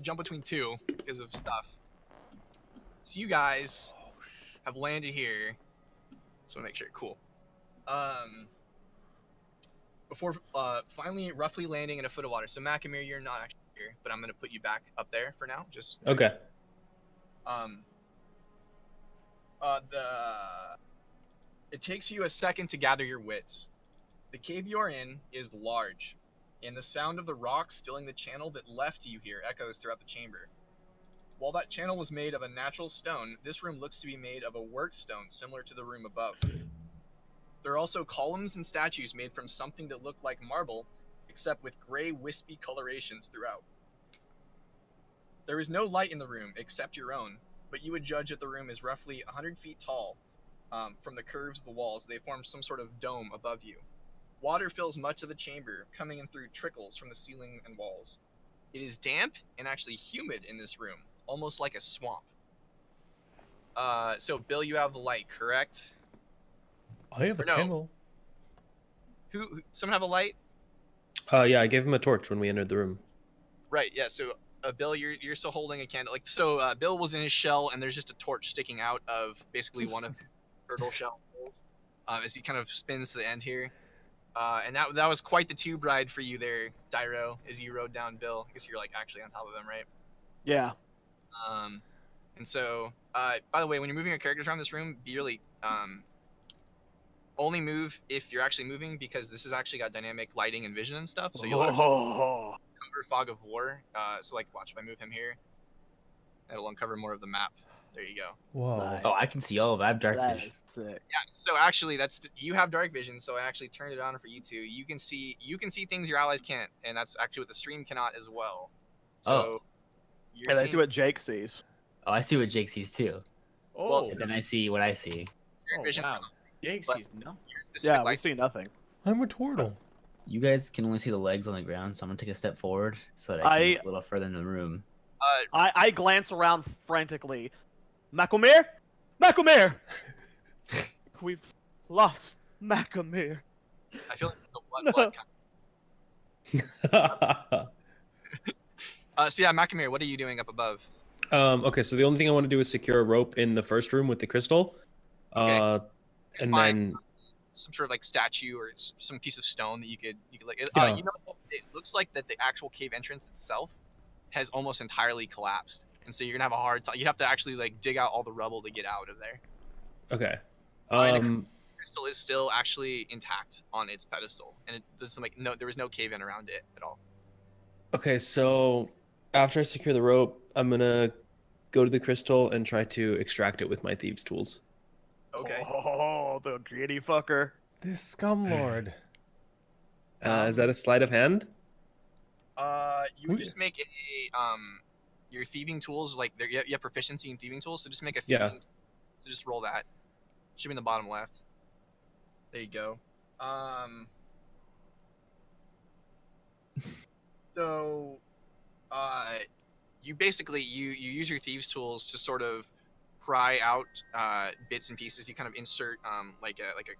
jump between two because of stuff. So you guys have landed here. Just want to make sure. Cool. Before finally roughly landing in a foot of water. So Macamir, you're not actually here, but I'm gonna put you back up there for now. Just okay. It takes you a second to gather your wits. The cave you are in is large, and the sound of the rocks filling the channel that left you here echoes throughout the chamber. While that channel was made of a natural stone, this room looks to be made of a worked stone similar to the room above. There are also columns and statues made from something that look like marble, except with gray wispy colorations throughout. There is no light in the room except your own, but you would judge that the room is roughly 100 feet tall. From the curves of the walls, they form some sort of dome above you. Water fills much of the chamber, coming in through trickles from the ceiling and walls. It is damp and actually humid in this room, almost like a swamp. So Bill, you have the light, correct? I have a candle. Who? Someone have a light? Yeah, I gave him a torch when we entered the room. Right. Yeah. So Bill, you're still holding a candle. Like so, Bill was in his shell, and there's just a torch sticking out of basically one of the turtle shell holes, as he kind of spins to the end here. And that was quite the tube ride for you there, Dyro, as you rode down Bill. I guess you're like actually on top of him, right? Yeah. And so, by the way, when you're moving your characters around this room, be really only move if you're actually moving, because this has actually got dynamic lighting and vision and stuff. So you'll uncover fog of war. So like, watch if I move him here, it'll uncover more of the map. There you go. Whoa. Nice. Oh, I can see all of it. I have dark That vision. is sick. Yeah. So actually, you have dark vision. So I actually turned it on for you two. You can see things your allies can't, and that's actually what the stream cannot as well. So you're And I seeing, see what Jake sees. Oh, I see what Jake sees too. Oh, And then I see what I see. dark vision. wow. Jake But- sees no. Your specific yeah, we light- see nothing. I'm a turtle. You guys can only see the legs on the ground, so I'm gonna take a step forward so that I can look a little further in the room. I glance around frantically. Macamir? Macamir! We've lost Macamir. I feel like the blood. No. So yeah, Macamir, what are you doing up above? Okay, so the only thing I want to do is secure a rope in the first room with the crystal. Okay. And Find then some sort of like statue or some piece of stone that you could like. Yeah. You know, it looks like that the actual cave entrance itself has almost entirely collapsed, and so you're gonna have a hard time. You have to actually like dig out all the rubble to get out of there. okay. And the crystal is still actually intact on its pedestal, and it doesn't like there was no cave in around it at all. Okay, so after I secure the rope, I'm gonna go to the crystal and try to extract it with my thieves' tools. Okay. Oh, the greedy fucker. This scum lord. Is that a sleight of hand? You would just make a your thieving tools, like you have proficiency in thieving tools, so just make a Yeah. thieving. So just roll that. Should be in the bottom left. There you go. So, you basically you use your thieves tools to sort of pry out bits and pieces. You kind of insert like a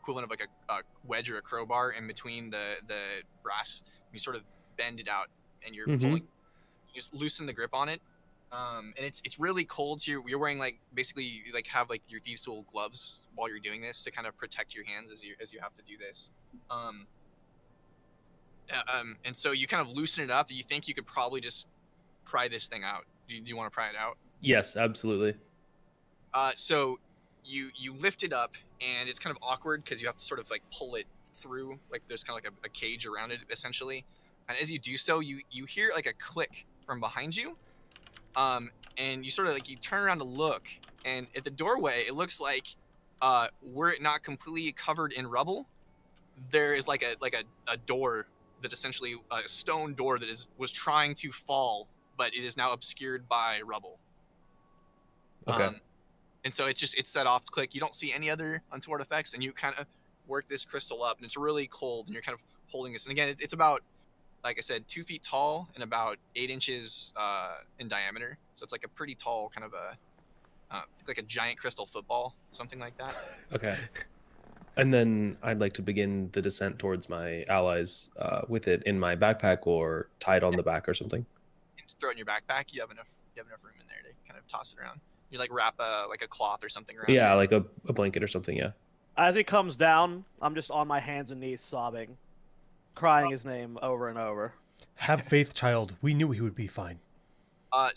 equivalent of like a wedge or a crowbar in between the brass. You sort of bend it out, and you're pulling. You just loosen the grip on it. And it's really cold, so you're wearing like basically you like have like your thieves tool gloves while you're doing this to kind of protect your hands as you have to do this. And so you kind of loosen it up. That you think you could probably just pry this thing out. Do you want to pry it out? Yes, absolutely. So you lift it up, and it's kind of awkward because you have to sort of like pull it through. Like there's kind of like a cage around it essentially. And as you do so, you hear like a click from behind you. And you sort of like you turn around to look, and at the doorway, it looks like were it not completely covered in rubble, there is like a door that essentially a stone door that was trying to fall, but it is now obscured by rubble. Okay. And so it's set off to click. You don't see any other untoward effects, and you kind of work this crystal up, and it's really cold, and you're kind of holding this. And again, it's about, like I said, 2 feet tall and about 8 inches in diameter. So it's like a pretty tall kind of like a giant crystal football, something like that. Okay. And then I'd like to begin the descent towards my allies with it in my backpack or tied on the back or something. throw it in your backpack. You have enough room in there to kind of toss it around. You like wrap like a cloth or something around. Yeah, it. like a blanket or something. Yeah. As he comes down, I'm just on my hands and knees sobbing, crying his name over and over. Have faith, child. We knew he would be fine. I'm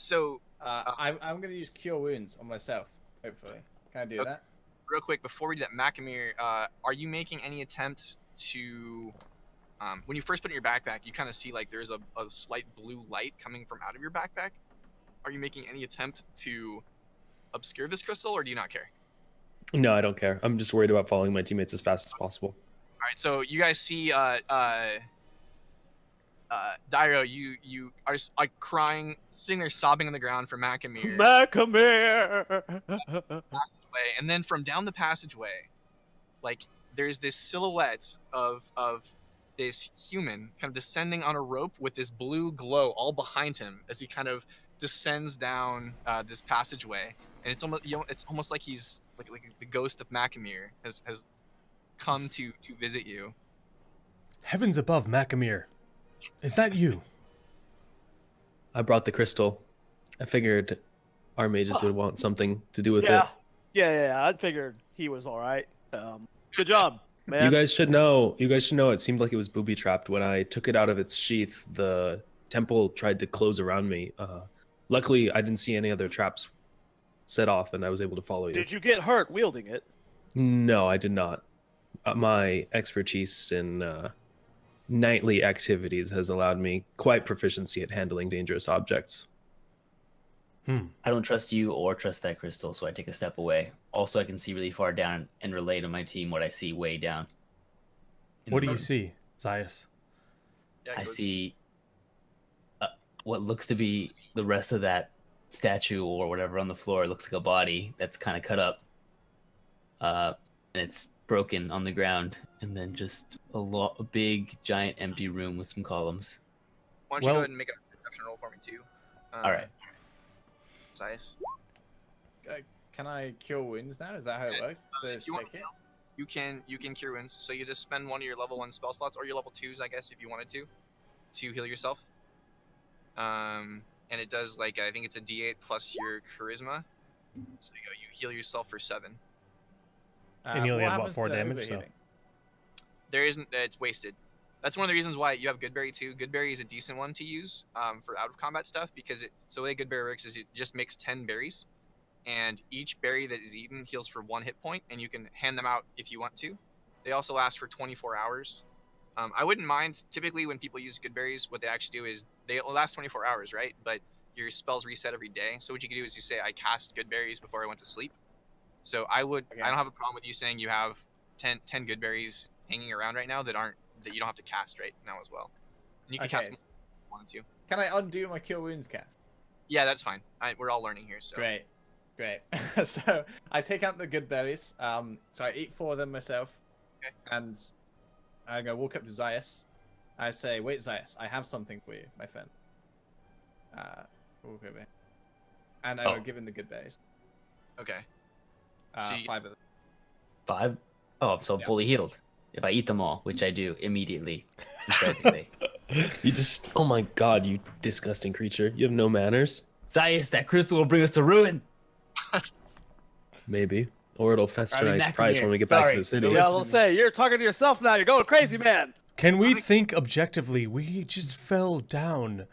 gonna use Cure Wounds on myself. Hopefully, can I do that? Real quick before we do that, Macamir, are you making any attempt to? When you first put it in your backpack, you kind of see like there's a slight blue light coming from out of your backpack. Are you making any attempt to obscure this crystal, or do you not care? No, I don't care. I'm just worried about following my teammates as fast as possible. All right, so you guys see Dairo, you are like crying, sitting there sobbing on the ground for Macamir. Macamir! And then from down the passageway, like there's this silhouette of this human kind of descending on a rope with this blue glow all behind him as he kind of descends down this passageway. And it's almost like he's like the ghost of Macamir has come to visit you. Heavens above, Macamir. Is that you? I brought the crystal. I figured our mages would want something to do with it. Yeah. I figured he was all right. Good job, man. You guys should know. It seemed like it was booby trapped when I took it out of its sheath. The temple tried to close around me. Luckily, I didn't see any other traps set off, and I was able to follow you. Did you get hurt wielding it? No, I did not. My expertise in nightly activities has allowed me quite proficiency at handling dangerous objects. I don't trust you or trust that crystal, so I take a step away. Also, I can see really far down and relay to my team what I see way down. What do you see, Zaius? I see what looks to be the rest of that statue or whatever on the floor. It looks like a body that's kind of cut up. And it's broken on the ground. And then just a big, giant, empty room with some columns. Why don't you go ahead and make a perception roll for me, too? All right. Zaius? Can I Cure Wounds now? Is that how it works? If you want to, you can Cure Wounds. So you just spend one of your level 1 spell slots, or your level 2s, I guess, if you wanted to heal yourself. And it does, like, I think it's a D8 plus your charisma. So you heal yourself for 7. And you only have, what, 4 damage? So. There isn't, it's wasted. That's one of the reasons why you have Goodberry too. Goodberry is a decent one to use for out of combat stuff, because so the way Goodberry works is it just makes 10 berries, and each berry that is eaten heals for 1 hit point, and you can hand them out if you want to. They also last for 24 hours. I wouldn't mind, typically when people use Goodberries, what they actually do is they last 24 hours, right? But your spells reset every day. So what you can do is you say, I cast Goodberries before I went to sleep. So I don't have a problem with you saying you have 10 Goodberries hanging around right now that you don't have to cast right now as well. And you can cast more if you wanted to. Can I undo my Cure Wounds cast? Yeah, that's fine. We're all learning here, so. Great. So I take out the good berries. So I eat 4 of them myself. Okay. And I walk up to Zaius. I say, wait, Zaius, I have something for you, my friend. Walk over here. And I will give him the good berries. Okay. 5 of them. 5? Oh, so I'm fully healed. If I eat them all, which I do immediately. You just, oh my god, you disgusting creature. You have no manners. Zaius, that crystal will bring us to ruin. Maybe. Or it'll fester in surprise when we get back to the city. Yeah, I'll say, you're talking to yourself now. You're going crazy, man. Can we think objectively? We just fell down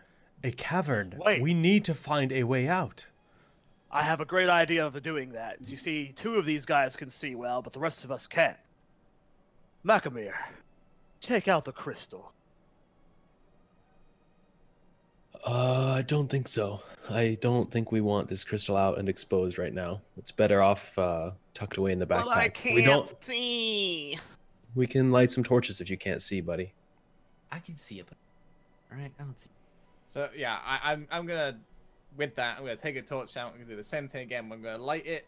a cavern. Wait. We need to find a way out. I have a great idea of doing that. You see, 2 of these guys can see well, but the rest of us can't. Macamir, take out the crystal. I don't think so. I don't think we want this crystal out and exposed right now. It's better off tucked away in the backpack. But I can't see. We can light some torches if you can't see, buddy. I can see it, but all right, I don't see. So yeah, I'm gonna with that I'm gonna take a torch out. I'm gonna do the same thing again. I'm gonna light it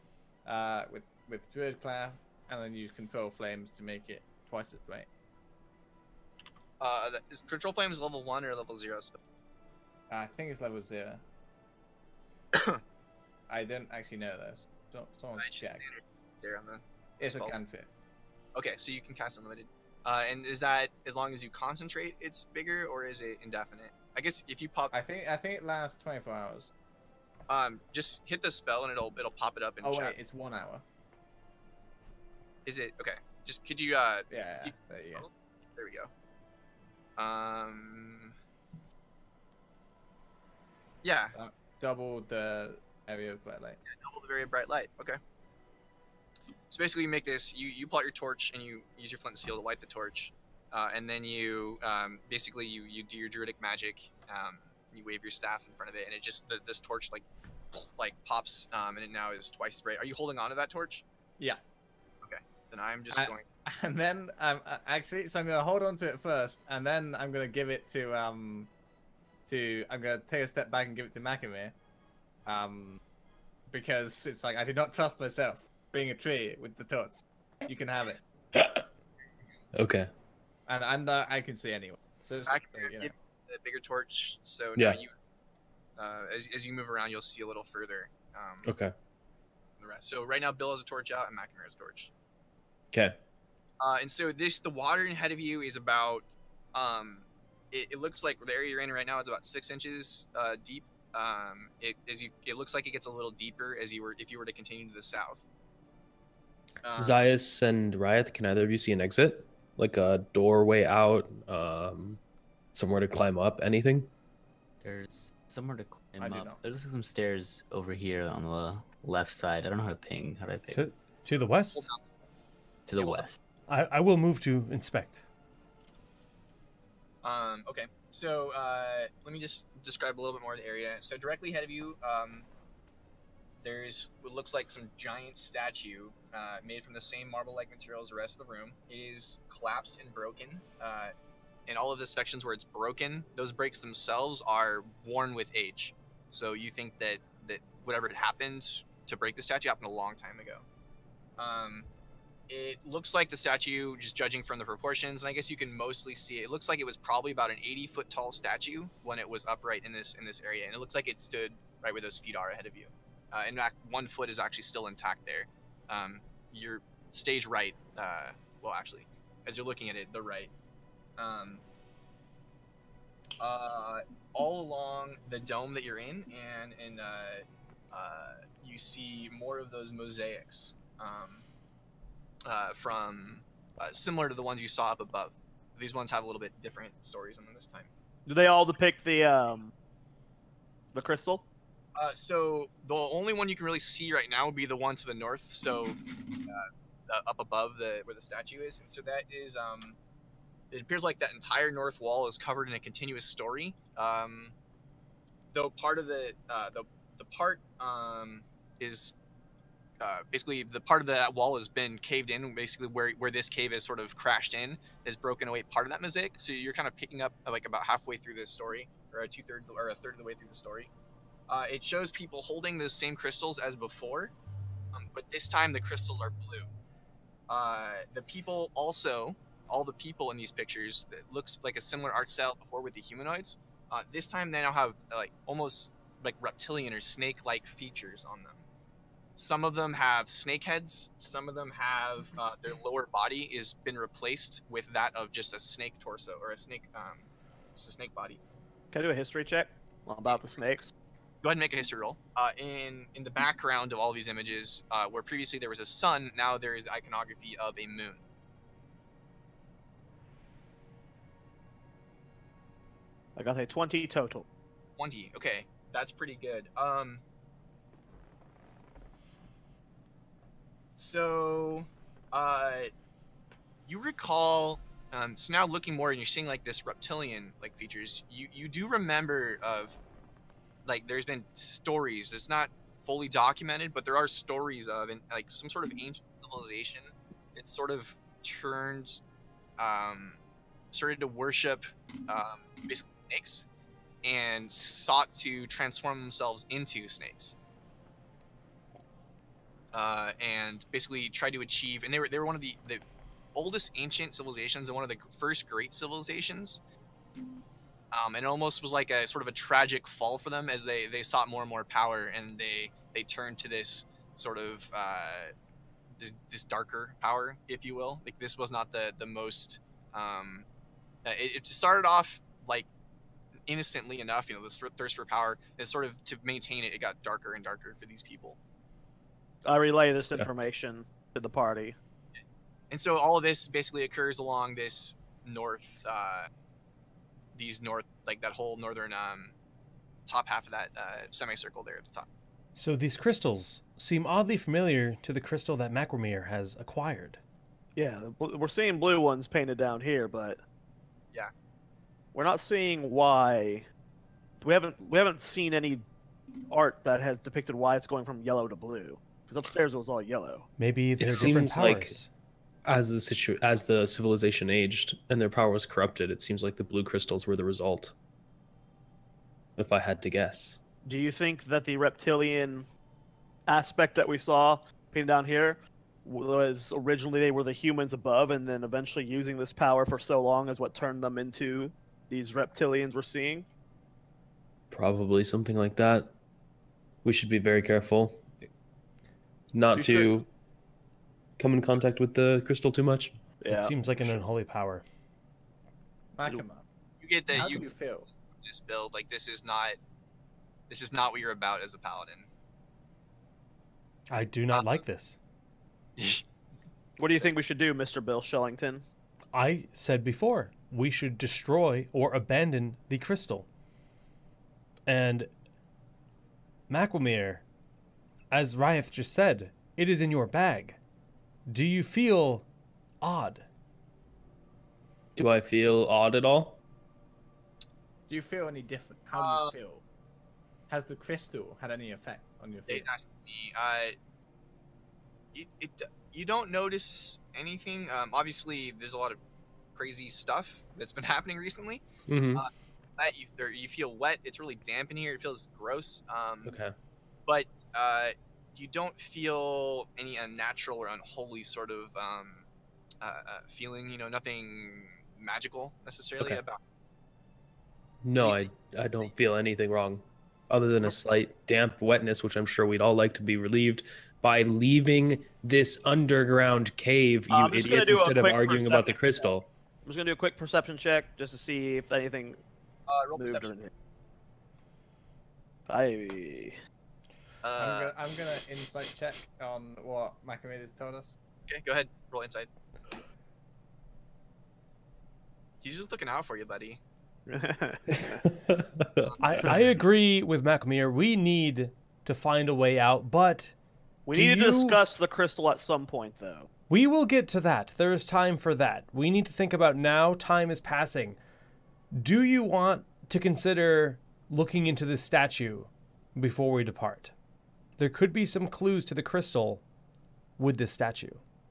with Druid Cloud, and then use Control Flames to make it twice as bright. Is Control Flames level 1 or level 0? I think it's level 0. I don't actually know those. Someone check. There on the It's a spell. cantrip. Okay, so you can cast unlimited. And is that as long as you concentrate, it's bigger, or is it indefinite? I guess if you pop, I think it lasts 24 hours. just hit the spell and it'll pop it up in Oh chat. wait, it's 1 hour. Is it okay? Just could you Yeah, there you go. There we go. Yeah. Double the area of bright light. Double the very bright light. Okay. So basically, you make this. You pull out your torch and you use your flint and steel to light the torch, and then you basically you do your druidic magic. You wave your staff in front of it, and it just this torch like pops, and it now is twice as bright. Are you holding on to that torch? Yeah. Okay. Then I'm just going. And then actually, so I'm gonna hold on to it first, and then I'm gonna give it to I'm gonna take a step back and give it to Macamere, because it's like I do not trust myself being a tree with the torch. You can have it. Okay. And I can see anyway. So it's, you know. The bigger torch. So yeah. Now you, as you move around, you'll see a little further. Okay. The rest. So right now, Bill has a torch out and Macamere has a torch. Okay. And so the water ahead of you is about, it looks like the area you're in right now is about 6 inches deep. It looks like it gets a little deeper if you were to continue to the south. Zaius and Riot, can either of you see an exit? Like a doorway out, somewhere to climb up, anything? There's somewhere to climb I do up. not. There's some stairs over here on the left side. I don't know how to ping. How do I ping? To the west? To the west. I will move to inspect. Okay. So let me just describe a little bit more of the area. So directly ahead of you, there's what looks like some giant statue made from the same marble-like material as the rest of the room. It is collapsed and broken. In all of the sections where it's broken, those breaks themselves are worn with age. So you think that whatever had happened to break the statue happened a long time ago. It looks like the statue, just judging from the proportions, and I guess you can mostly see it. It looks like it was probably about an 80-foot tall statue when it was upright in this area, and it looks like it stood right where those feet are ahead of you. In fact, 1 foot is actually still intact there. Your stage right, well, actually, as you're looking at it, the right. All along the dome that you're in, and you see more of those mosaics. From similar to the ones you saw up above. These ones have a little bit different stories on them this time. Do they all depict the crystal? So the only one you can really see right now would be the one to the north. So up above where the statue is, and so that is it appears like that entire north wall is covered in a continuous story. Though part of the part is basically the part of that wall has been caved in. Basically, where this cave is sort of crashed in, has broken away part of that mosaic. So you're kind of picking up like about halfway through this story, or a third of the way through the story. It shows people holding those same crystals as before, but this time the crystals are blue. The people also, all the people in these pictures, that looks like a similar art style before with the humanoids. This time they now have like almost like reptilian or snake-like features on them. Some of them have snake heads. Some of them have their lower body has been replaced with that of just a snake torso or a snake, just a snake body. Can I do a history check about the snakes? Go ahead and make a history roll. In the background of all these images, where previously there was a sun, now there is the iconography of a moon. I got a 20 total. 20. Okay, that's pretty good. So, you recall, so now looking more and you're seeing like this reptilian like features, you do remember of, like there's been stories, it's not fully documented, but there are stories of, and like some sort of ancient civilization, it sort of started to worship basically snakes and sought to transform themselves into snakes. And basically tried to achieve, and they were one of the oldest ancient civilizations and one of the first great civilizations. And it almost was like a sort of a tragic fall for them as they sought more and more power, and they turned to this sort of this darker power, if you will. Like this was not the most. It started off like innocently enough, you know, this thirst for power is sort of to maintain it. It got darker and darker for these people. I relay this information to the party. And so all of this basically occurs along this north, like that whole northern top half of that semicircle there at the top. So these crystals seem oddly familiar to the crystal that Macromere has acquired. Yeah, we're seeing blue ones painted down here, but yeah, we're not seeing why. We haven't seen any art that has depicted why it's going from yellow to blue. Because upstairs it was all yellow. Maybe they're It different seems powers. like as the civilization aged and their power was corrupted, it seems like the blue crystals were the result. If I had to guess. Do you think that the reptilian aspect that we saw painted down here was originally they were the humans above, and then eventually using this power for so long is what turned them into these reptilians we're seeing? Probably something like that. We should be very careful not You to should. come in contact with the crystal too much. Yeah. It seems like an unholy power. Makama, You get that how do you feel? this build, like this is not what you're about as a paladin. I do not like this. What do you think we should do, Mr. Bill Shellington? I said before, we should destroy or abandon the crystal. And Macromere, as Ryeth just said, it is in your bag. Do you feel odd? Do I feel odd at all? Do you feel any different? How do you feel? Has the crystal had any effect on your feelings? They asked me, you don't notice anything. Obviously, there's a lot of crazy stuff that's been happening recently. Mm-hmm. That you feel wet. It's really damp in here. It feels gross. Okay. But you don't feel any unnatural or unholy sort of feeling. You know, nothing magical necessarily Okay. about. No, I don't feel anything wrong, other than a slight damp wetness, which I'm sure we'd all like to be relieved by leaving this underground cave, you I'm just gonna idiots, do a instead of quick arguing about the perception crystal. I'm just gonna do a quick perception check just to see if anything Roll moved or perception. anything. I'm gonna insight check on what Macamede has told us. Okay, go ahead. Roll insight. He's just looking out for you, buddy. I agree with Macmere. We need to find a way out, but We Do need to you- discuss the crystal at some point, though. we will get to that. There is time for that. We need to think about now. Time is passing. Do you want to consider looking into this statue before we depart? There could be some clues to the crystal with this statue.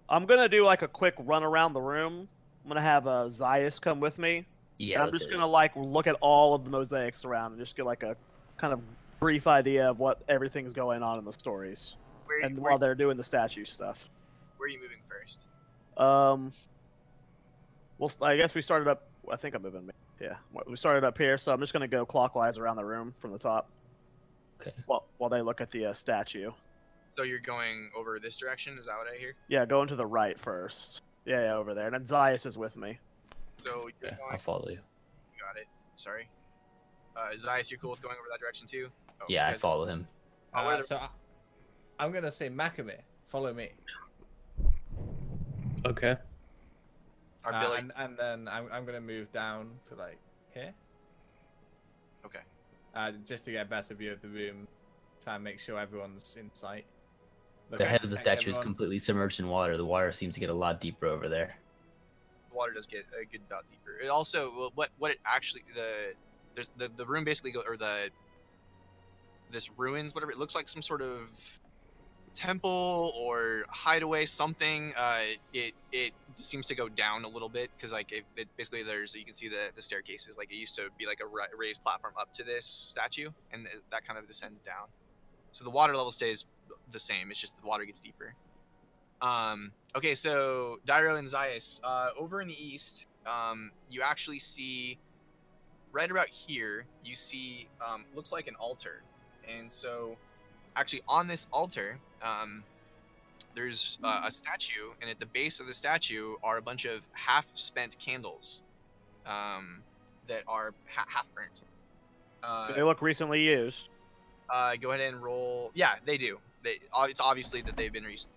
I'm gonna do like a quick run around the room. I'm gonna have Zias come with me. Yeah, And I'm let's just hit gonna like look at all of the mosaics around and just get like a kind of brief idea of what everything's going on in the stories. And while they're doing the statue stuff. Where are you moving first? Well, I guess we started up. I think I'm moving. Yeah, we started up here, so I'm just gonna go clockwise around the room from the top. Okay. While they look at the statue. So you're going over this direction? Is that what I hear? Yeah, going to the right first. Yeah, over there. And then Zias is with me. So you're Okay, going. I'll follow you. You got it. Sorry. Zias, you're cool with going over that direction too? Oh, Yeah, I guys- follow him. I'm gonna say Macame, follow me. Okay. Our Billy. And then I'm gonna move down to like here. Okay. Just to get a better view of the room, try and make sure everyone's in sight. The head of the Check statue is everyone. completely submerged in water. The water seems to get a lot deeper over there. The water does get a good amount deeper. It also, well, what it actually there's the room basically this ruins, whatever, it looks like some sort of temple or hideaway, something. It seems to go down a little bit because like it basically you can see the staircases, like it used to be like a raised platform up to this statue, and that kind of descends down. So the water level stays the same. It's just the water gets deeper. Okay, so Dairo and Zias, over in the east, you actually see right about here. You see looks like an altar, and so actually on this altar, there's a statue, and at the base of the statue are a bunch of half-spent candles that are half burnt. They look recently used. Go ahead and roll. Yeah, they do. It's obviously that they've been recent.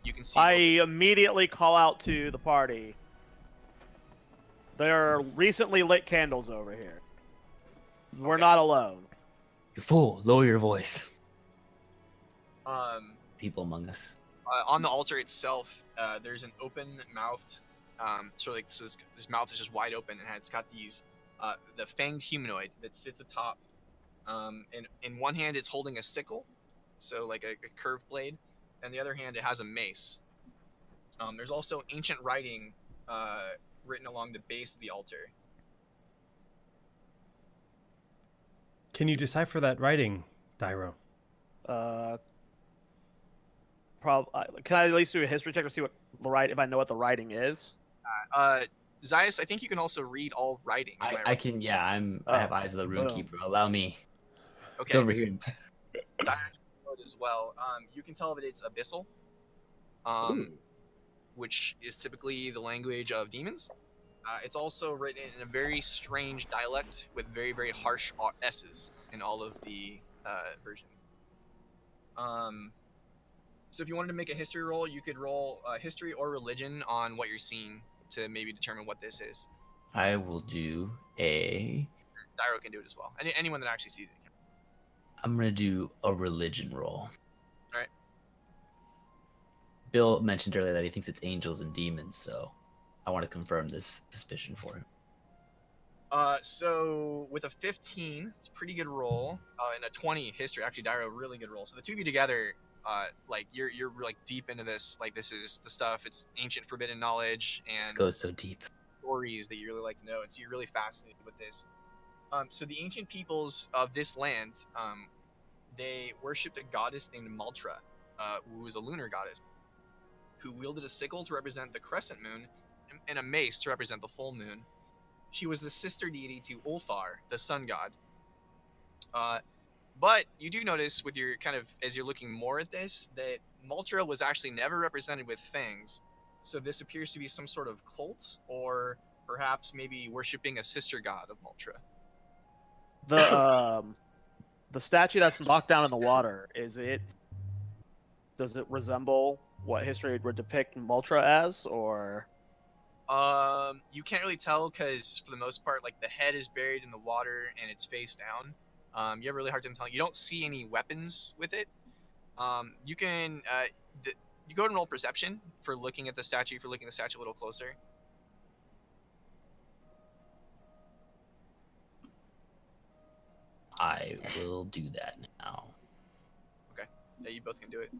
You can see. I immediately call out to the party. There are recently lit candles over here. We're not alone. You fool! Lower your voice. Um, People among us. on the altar itself, there's an open-mouthed, so this mouth is just wide open, and it's got these, the fanged humanoid that sits atop. And in one hand, it's holding a sickle, so like a curved blade, and the other hand, it has a mace. There's also ancient writing written along the base of the altar. Can you decipher that writing, Dairo? Can I at least do a history check to see what if I know what the writing is? Zaius, I think you can also read all writing. I can. Yeah, I have eyes of the runekeeper. Allow me. Okay. It's over here. As well. You can tell that it's abyssal, which is typically the language of demons. It's also written in a very strange dialect with very, very harsh S's in all of the version. So if you wanted to make a history roll, you could roll history or religion on what you're seeing to maybe determine what this is. I will do a. Dairo can do it as well. Anyone that actually sees it can. I'm gonna do a religion roll. All right. Bill mentioned earlier that he thinks it's angels and demons, so I want to confirm this suspicion for him. So with a 15, it's a pretty good roll, and a 20 history. Actually, Dairo, really good roll. So the two of you together, like you're like deep into this. Like this is the stuff. It's ancient forbidden knowledge and This goes so deep. stories that you really like to know, and so you're really fascinated with this. So the ancient peoples of this land, they worshipped a goddess named Maltra, who was a lunar goddess, who wielded a sickle to represent the crescent moon and a mace to represent the full moon. She was the sister deity to Ulthar, the sun god. But you do notice with your as you're looking more at this, that Maltra was actually never represented with fangs. So this appears to be some sort of cult, or perhaps maybe worshipping a sister god of Maltra. The statue that's knocked down in the water, does it resemble what history would depict Maltra as, or? You can't really tell because for the most part, like the head is buried in the water and it's face down. You have a really hard time telling. You don't see any weapons with it. You can you go ahead and roll perception for looking at the statue. For looking at the statue a little closer. I will do that now. Okay. Yeah, you both can do it.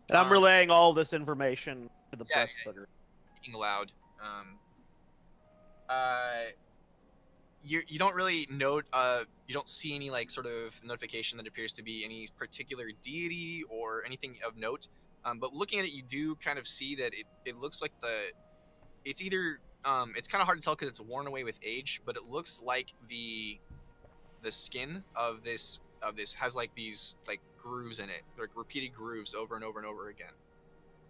And I'm relaying all this information to the press. Speaking aloud. You don't really note. You don't see any like sort of notification that appears to be any particular deity or anything of note. But looking at it, you do kind of see that it looks like it's either it's kind of hard to tell because it's worn away with age, but it looks like the skin of this has like these like grooves in it, like repeated grooves over and over and over again,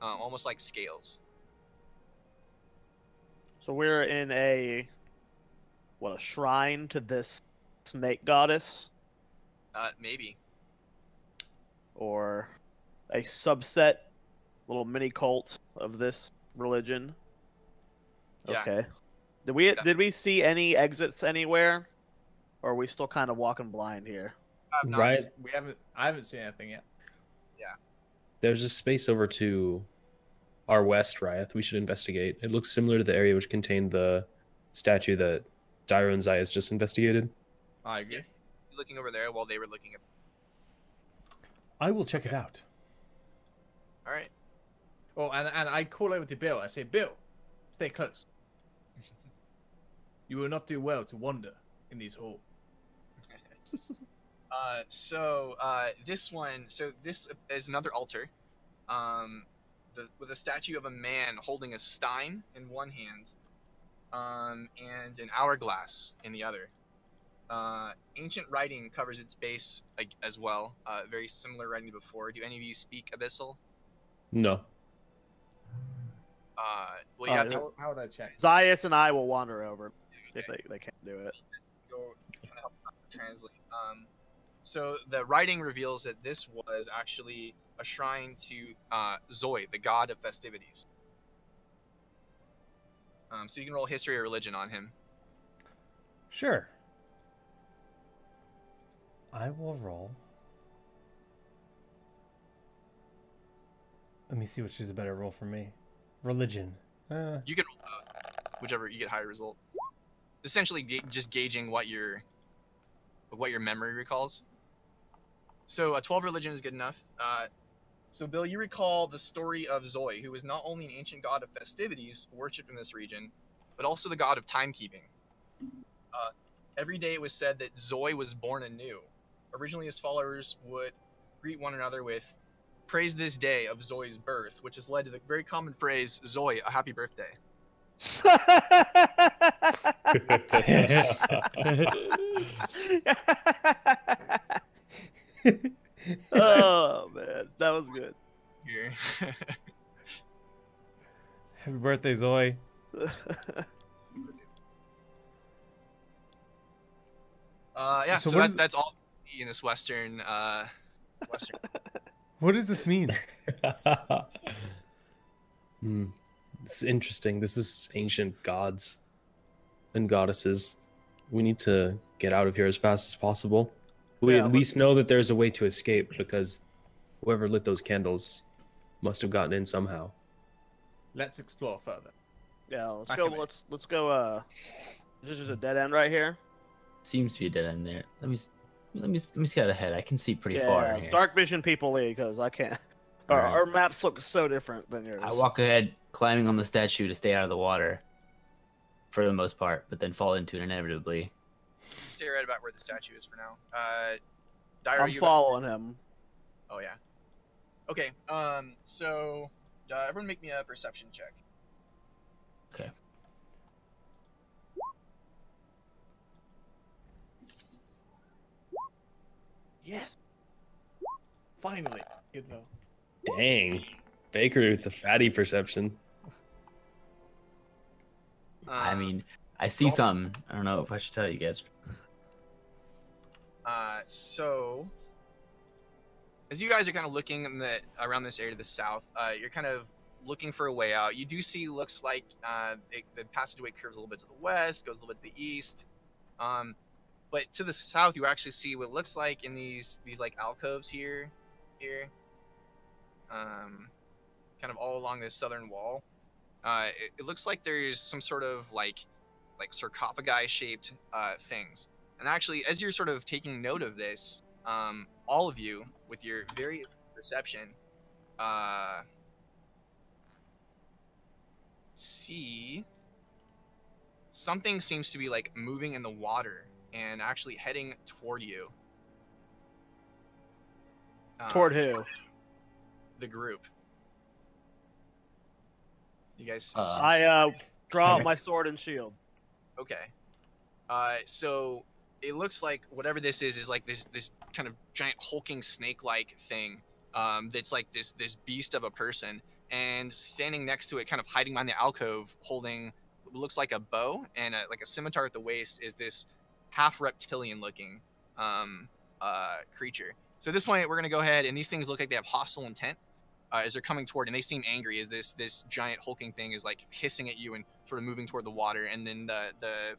almost like scales. So we're in a shrine to this snake goddess? Maybe. Or a subset, little mini cult of this religion? Yeah. Okay. Did we see any exits anywhere? Or are we still kind of walking blind here? Right. I haven't seen anything yet. Yeah. There's a space over to our west, Ryeth. We should investigate. It looks similar to the area which contained the statue that Dairo and Zaius just investigated. I agree. Looking over there while they were looking at. I will check it out. All right. Oh, and I call over to Bill. I say, Bill, stay close. You will not do well to wander in these halls. This is another altar, with a statue of a man holding a stein in one hand, and an hourglass in the other. Ancient writing covers its base as well. Very similar writing to before. Do any of you speak Abyssal? No. Well, you have to How would I check? Zaius and I will wander over if they can't do it. help translate. So the writing reveals that this was actually a shrine to Zoi, the god of festivities. So you can roll history or religion on him. Sure. I will roll. Let me see which is a better roll for me. Religion. You can roll whichever you get higher result. Essentially, just gauging what your memory recalls. So a 12 religion is good enough. So Bill, you recall the story of Zoi, who was not only an ancient god of festivities worshipped in this region, but also the god of timekeeping. Every day it was said that Zoi was born anew. Originally, his followers would greet one another with "Praise this day of Zoi's birth," which has led to the very common phrase "Zoi, a happy birthday." Oh man, that was good. Here. Happy birthday, Zoe. Yeah, So so what that's all in this western. What does this mean? It's interesting. This is ancient gods and goddesses. We need to get out of here as fast as possible. We Yeah, at least know that there's a way to escape because whoever lit those candles must have gotten in somehow. Let's explore further. Yeah, let's I go. can Let's go. This is a dead end right here. Seems to be a dead end there. Let me scout ahead. I can see pretty far. Here. Dark vision people lead because I can't. Alright. Our maps look so different than yours. I walk ahead, climbing on the statue to stay out of the water, for the most part, but then fall into it inevitably. Stay right about where the statue is for now. Dyro, I'm following him. Oh yeah. Okay. So everyone make me a perception check. Okay. Yes. Finally. Good though. Dang. Baker with the fatty perception. I mean, I see something. I don't know if I should tell you guys. So as you guys are kind of looking in around this area to the south, you're kind of looking for a way out. You do see, looks like the passageway curves a little bit to the west, goes a little bit to the east. But to the south, you actually see what looks like in these like alcoves here, kind of all along this southern wall. It looks like there's some sort of like sarcophagi shaped things. And actually, as you're sort of taking note of this, all of you with your very perception see something seems to be like moving in the water and actually heading toward you. Toward who? The group. You guys. I draw out my sword and shield. Okay. So it looks like whatever this is like this kind of giant hulking snake-like thing. That's like this beast of a person, and standing next to it, kind of hiding behind the alcove, holding what looks like a bow and like a scimitar at the waist, is this half reptilian-looking creature. So at this point, we're gonna go ahead, and these things look like they have hostile intent as they're coming toward, and they seem angry as this giant hulking thing is like hissing at you and sort of moving toward the water, and then the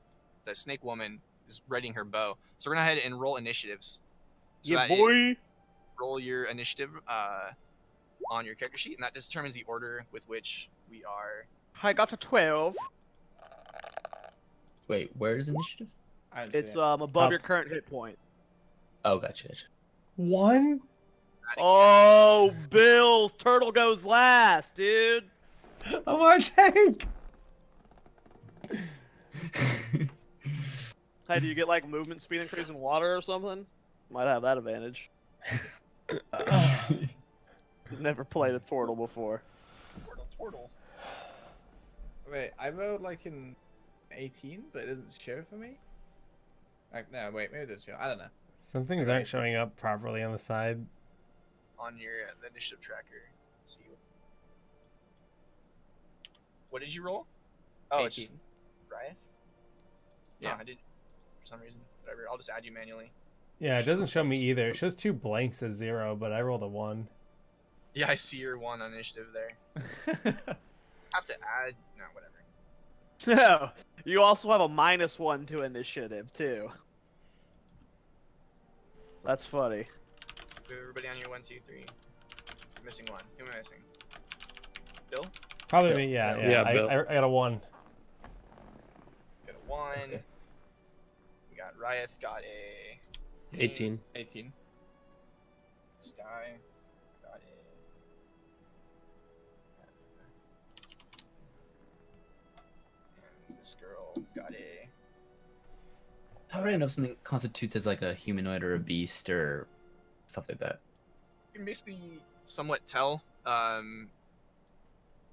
snake woman is readying her bow. So we're gonna go ahead and roll initiatives. So Yeah, boy. Roll your initiative on your character sheet, and that determines the order with which we are. I got a 12. Wait, where's initiative? I don't see It's it. above your current hit point. Oh, gotcha. 1? Oh, Bill, turtle goes last, dude. I'm our tank. Hey, do you get like movement speed increase in water or something? Might have that advantage. Never played a turtle before. Turtle. Wait, I rolled like an 18, but it doesn't show for me. Like, no, wait, maybe it does show. I don't know. Some things aren't showing up properly on the side. On your the initiative tracker. Let's see. What did you roll? Oh, it's 18. just right. Yeah. Oh, I did for some reason. whatever. I'll just add you manually. Yeah, it doesn't show me either. It shows 2 blanks as 0, but I rolled a 1. Yeah, I see your 1 on initiative there. Have to add. No, whatever. No, you also have a -1 to initiative too. That's funny. Everybody on your 1, 2, 3. Missing 1. Who am I missing? Bill? Probably me, yeah. Bill. I got a 1. Got a 1. Okay. We got Ryeth, got a 18. 18. Sky, got a. And this girl got a. How would I know if something constitutes as like a humanoid or a beast or stuff like that? You can basically somewhat tell.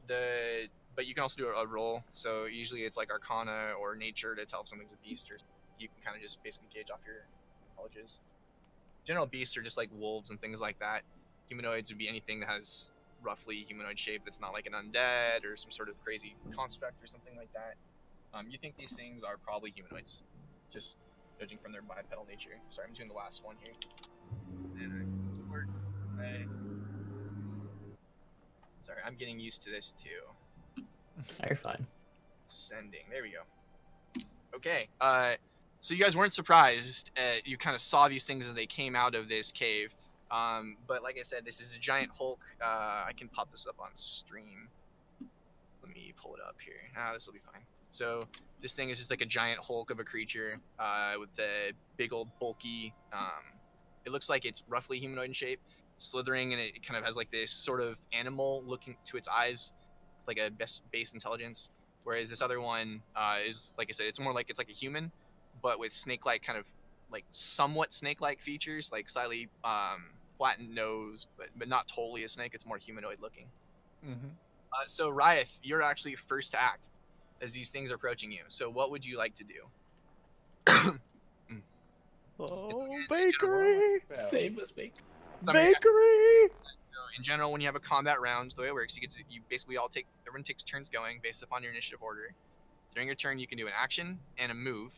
But you can also do a roll. So usually it's like Arcana or Nature to tell if something's a beast, or you can kind of just basically gauge off your knowledges. General beasts are just like wolves and things like that. Humanoids would be anything that has roughly humanoid shape that's not like an undead or some sort of crazy construct or something like that. You think these things are probably humanoids, just judging from their bipedal nature. Sorry, I'm doing the last one here. Sorry, I'm getting used to this too. You're fine. Sending. There we go. Okay. So you guys weren't surprised. You kind of saw these things as they came out of this cave. But like I said, this is a giant Hulk. I can pop this up on stream. Let me pull it up here. This will be fine. So this thing is just like a giant Hulk of a creature with the big old bulky. It looks like it's roughly humanoid in shape, slithering, and it kind of has like this sort of animal looking to its eyes, like a base intelligence. Whereas this other one is, like I said, it's more like it's like a human, but with snake-like kind of like somewhat snake-like features, like slightly flattened nose, but not totally a snake. It's more humanoid looking. Mm-hmm. So Ryeth, you're actually first to act as these things are approaching you. So what would you like to do? Oh, bakery! Save us, bakery. Bakery! In general, when you have a combat round, the way it works, you basically everyone takes turns going based upon your initiative order. During your turn, you can do an action and a move.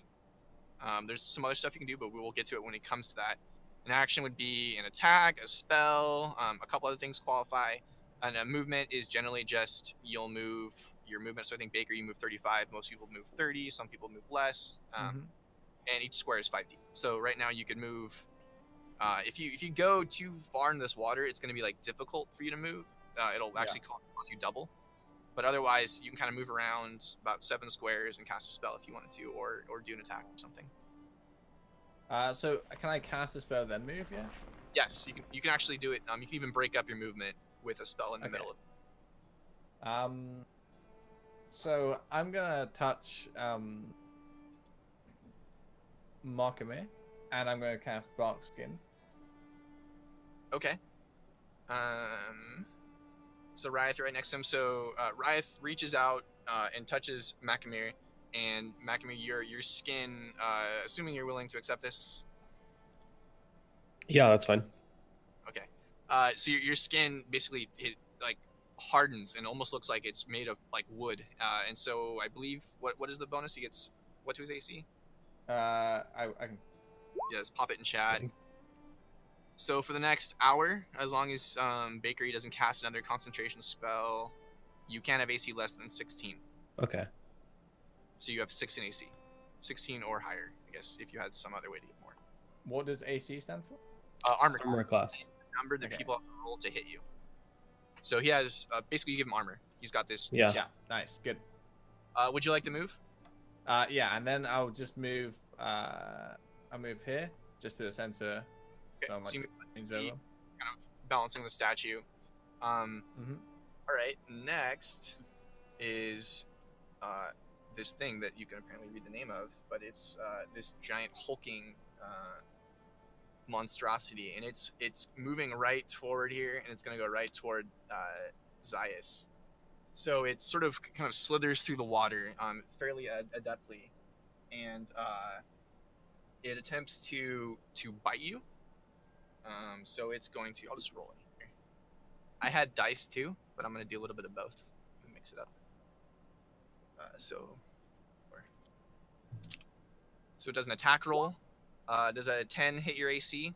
There's some other stuff you can do, but we will get to it when it comes to that. An action would be an attack, a spell, a couple other things qualify. And a movement is generally just you'll move your movement. So I think Baker, you move 35. Most people move 30. Some people move less. And each square is 5 feet. So right now you could move. If you go too far in this water, it's going to be like difficult for you to move. It'll actually cost you double. But otherwise, you can kind of move around about 7 squares and cast a spell if you wanted to, or do an attack or something. So can I cast a spell then move? Yeah. Yes, you can actually do it. You can even break up your movement with a spell in the middle of it. So I'm gonna touch Makame, and I'm gonna cast Bark Skin. Okay. So Ryeth right next to him. So Ryeth reaches out and touches Makamir, and Makamir, your skin. Assuming you're willing to accept this. Yeah, that's fine. Okay. So your skin basically like hardens and almost looks like it's made of like wood. And so I believe what is the bonus? He gets what to his AC? I can. Yes, pop it in chat. So for the next hour, as long as Bakery doesn't cast another concentration spell, you can't have AC less than 16. Okay. So you have 16 AC. 16 or higher, I guess, if you had some other way to get more. What does AC stand for? Armor class. The number that people have to roll to hit you. So he has, basically you give him armor. He's got this. Yeah. Yeah, nice, good. Would you like to move? Yeah, and then I'll just move, I'll move here, just to the center. Okay. So I'm like, So you invisible. kind of balancing the statue. All right, next is this thing that you can apparently read the name of, but it's this giant hulking monstrosity, and it's moving right forward here, and it's going to go right toward Zaius. So it sort of kind of slithers through the water fairly adeptly, and it attempts to bite you. So it's going to. I'll just roll it here. I had dice too, but I'm going to do a little bit of both. Mix it up. So it does an attack roll, Does a 10 hit your AC,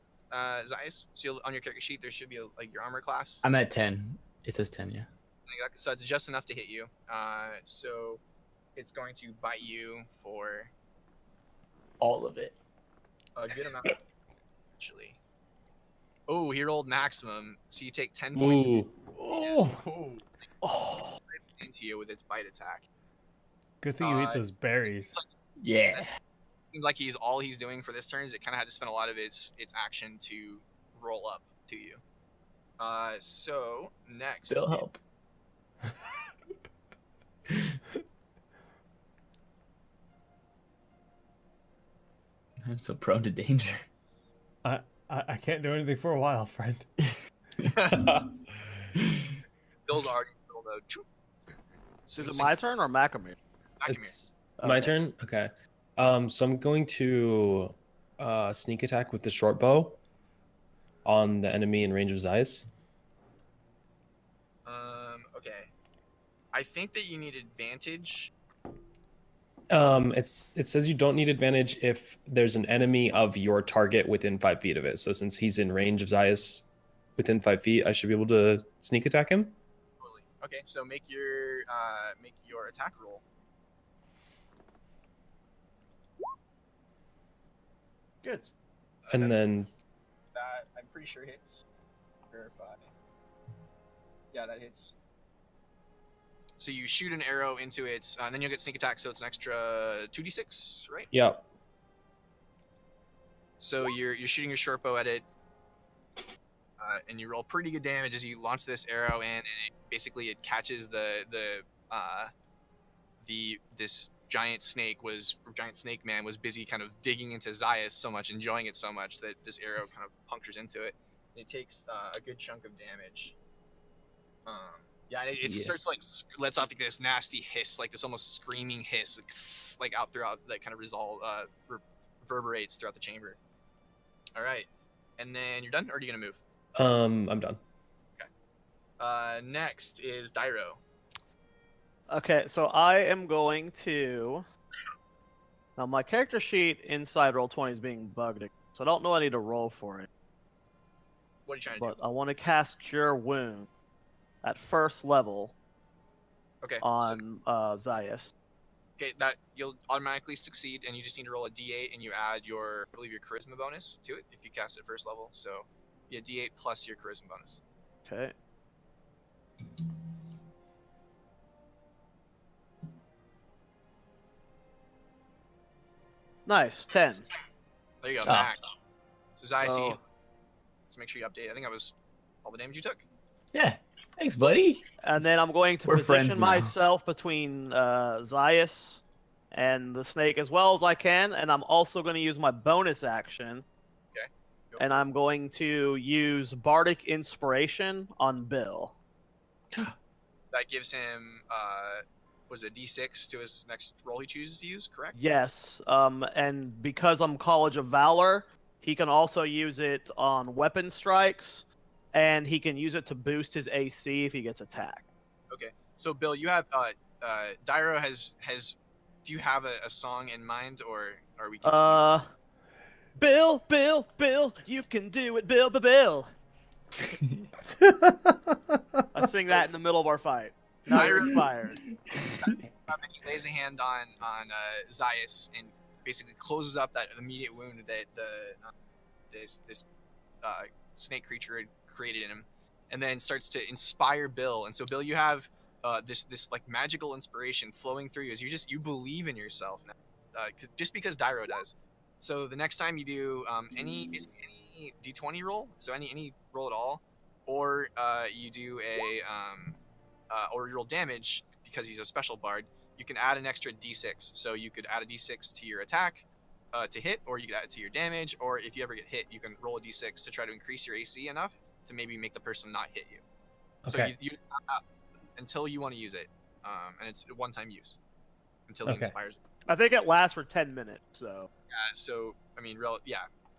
Zeiss? So on your character sheet, there should be like your armor class. I'm at 10. It says 10, yeah. So it's just enough to hit you. So it's going to bite you for All of it. a good amount, actually. Oh, he rolled maximum, so you take 10 Ooh. points. Oh, Into you with its bite attack. good thing you ate those berries. Yeah. Seems like all he's doing for this turn is it kind of had to spend a lot of its action to roll up to you. So next, Bill, help. I'm so prone to danger. I can't do anything for a while, friend. Bill's already rolled a. Is it my turn or Macamere? It's my turn. Okay. So I'm going to sneak attack with the short bow on the enemy in range of Zeiss. Okay. I think that you need advantage. It says you don't need advantage if there's an enemy of your target within 5 feet of it. So since he's in range of Zeiss within 5 feet, I should be able to sneak attack him. Totally. Okay, so make your attack roll. Good. And then That I'm pretty sure hits. Verify. Yeah, that hits. So you shoot an arrow into its, and then you'll get sneak attack, so it's an extra 2d6, right? yeah. So you're shooting your short bow at it, and you roll pretty good damage as you launch this arrow in, and it catches this giant snake man was busy kind of digging into Zeiss so much, enjoying it so much that this arrow kind of punctures into it. It takes a good chunk of damage. Yeah, it starts like lets off like this nasty hiss, like this almost screaming hiss, like out throughout that kind of reverberates throughout the chamber. All right, and then you're done, or are you gonna move? I'm done. Okay. Next is Dairo. Okay, so I am going to. Now my character sheet inside Roll20 is being bugged, so I don't know I need to roll for it. What are you trying to But I want to cast Cure Wound at first level do? Okay. on Zeiss. Okay, that you'll automatically succeed, and you just need to roll a d8, and you add your, I believe, your charisma bonus to it if you cast it first level. So, yeah, d8 plus your charisma bonus. Okay. Nice, 10. There you go, Ah. max. So Zeiss, Oh. so make sure you update. I think that was all the damage you took. Yeah. Thanks, buddy. And then I'm going to We're position friends now. myself between Zeiss and the snake as well as I can, and I'm also going to use my bonus action. Okay. Go And for it. I'm going to use Bardic Inspiration on Bill. That gives him, was it d6 to his next roll he chooses to use, correct? Yes, and because I'm College of Valor, he can also use it on weapon strikes, and he can use it to boost his AC if he gets attacked. Okay. So, Bill, you have, Dairo has, do you have a song in mind, or are we continuing? Bill, you can do it, Bill. I sing that in the middle of our fight. Now you're inspired. He lays a hand on Zeiss and basically closes up that immediate wound that this snake creature had created in him, and then starts to inspire Bill. And so, Bill, you have this like magical inspiration flowing through you as you believe in yourself now, just because Dairo does. So the next time you do any d20 roll, so any roll at all, or you do or you roll damage because he's a special bard, you can add an extra d6. So you could add a d6 to your attack to hit, or you could add it to your damage, or if you ever get hit, you can roll a d6 to try to increase your AC enough to maybe make the person not hit you. Okay. So you until you want to use it, and it's a one-time use until he Okay. inspires. I think it lasts for 10 minutes, so. So I mean,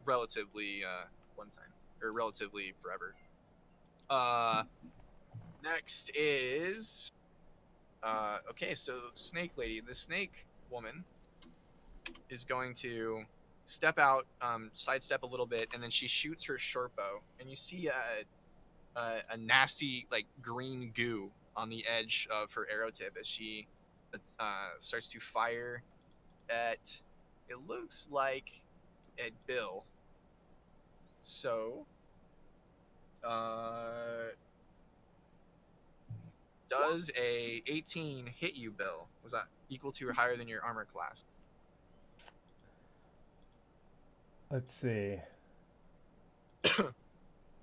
relatively one time or relatively forever. Next is okay. So Snake Lady, the Snake Woman, is going to step out, sidestep a little bit, and then she shoots her short bow, and you see a nasty like green goo on the edge of her arrow tip as she starts to fire at, it looks like, at Bill. So, does a 18 hit you, Bill? Was that equal to or higher than your armor class? Let's see.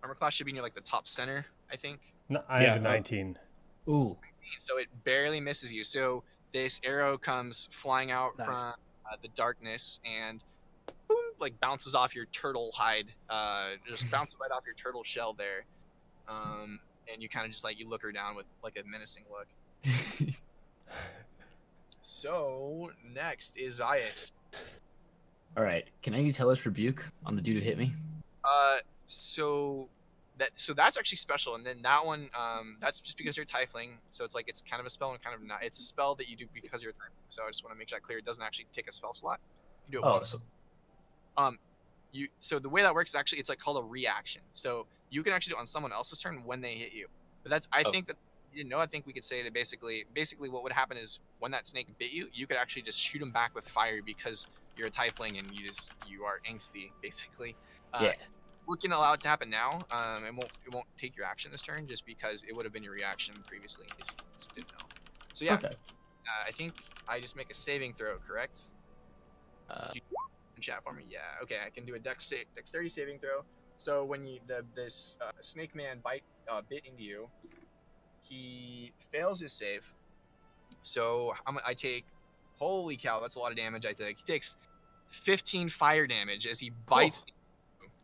Armor class should be near like the top center, I think. No, I have a 19. Ooh. So it barely misses you. So this arrow comes flying out Nice. from the darkness and boom, like bounces off your turtle hide. Just bounces right off your turtle shell there. And you kind of just like, you look her down with like a menacing look. So next is Zayas. All right. Can I use Hellish Rebuke on the dude who hit me? So that's actually special, and then that one, that's just because you're Tiefling, so it's like it's kind of a spell and kind of not. It's a spell that you do because you're a Tiefling. So I just want to make that clear. It doesn't actually take a spell slot. You do a bonus. So the way that works is actually it's like called a reaction. So you can actually do it on someone else's turn when they hit you. But that's I think that you didn't know. I think we could say that basically what would happen is when that snake bit you, you could actually just shoot him back with fire because you're a Tiefling and you are angsty basically. Yeah. We can allow it to happen now. It won't take your action this turn just because it would have been your reaction previously. You just didn't know. So yeah, Okay. I think I just make a saving throw, correct? In chat for me. Yeah. Okay, I can do a dexterity saving throw. So when this snake man bit into you, he fails his save. So I take, holy cow, that's a lot of damage. I take. He takes 15 fire damage as he bites. Cool.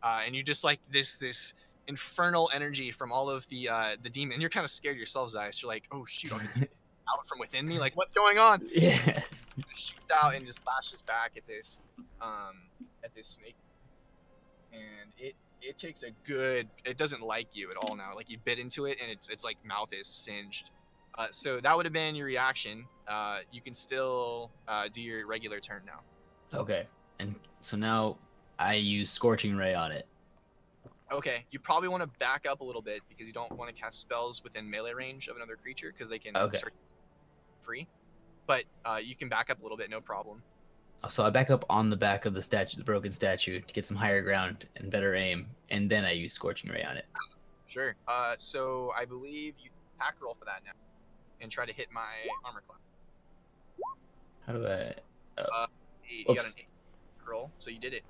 And you just like this infernal energy from all of the demon. And you're kind of scared yourself, Zeiss. You're like, oh shoot, I'll get out from within me. Like, what's going on? Yeah. He shoots out and just lashes back at this snake, and it takes a good. It doesn't like you at all now. Like you bit into it, and its like mouth is singed. So that would have been your reaction. You can still do your regular turn now. Okay. And so now I use Scorching Ray on it. Okay, you probably want to back up a little bit because you don't want to cast spells within melee range of another creature because they can start free. But you can back up a little bit, no problem. So I back up on the back of the statue, the broken statue, to get some higher ground and better aim, and then I use Scorching Ray on it. Sure. So I believe you attack roll for that now, and try to hit my armor class. How do I? You got an 8 roll, so you did it.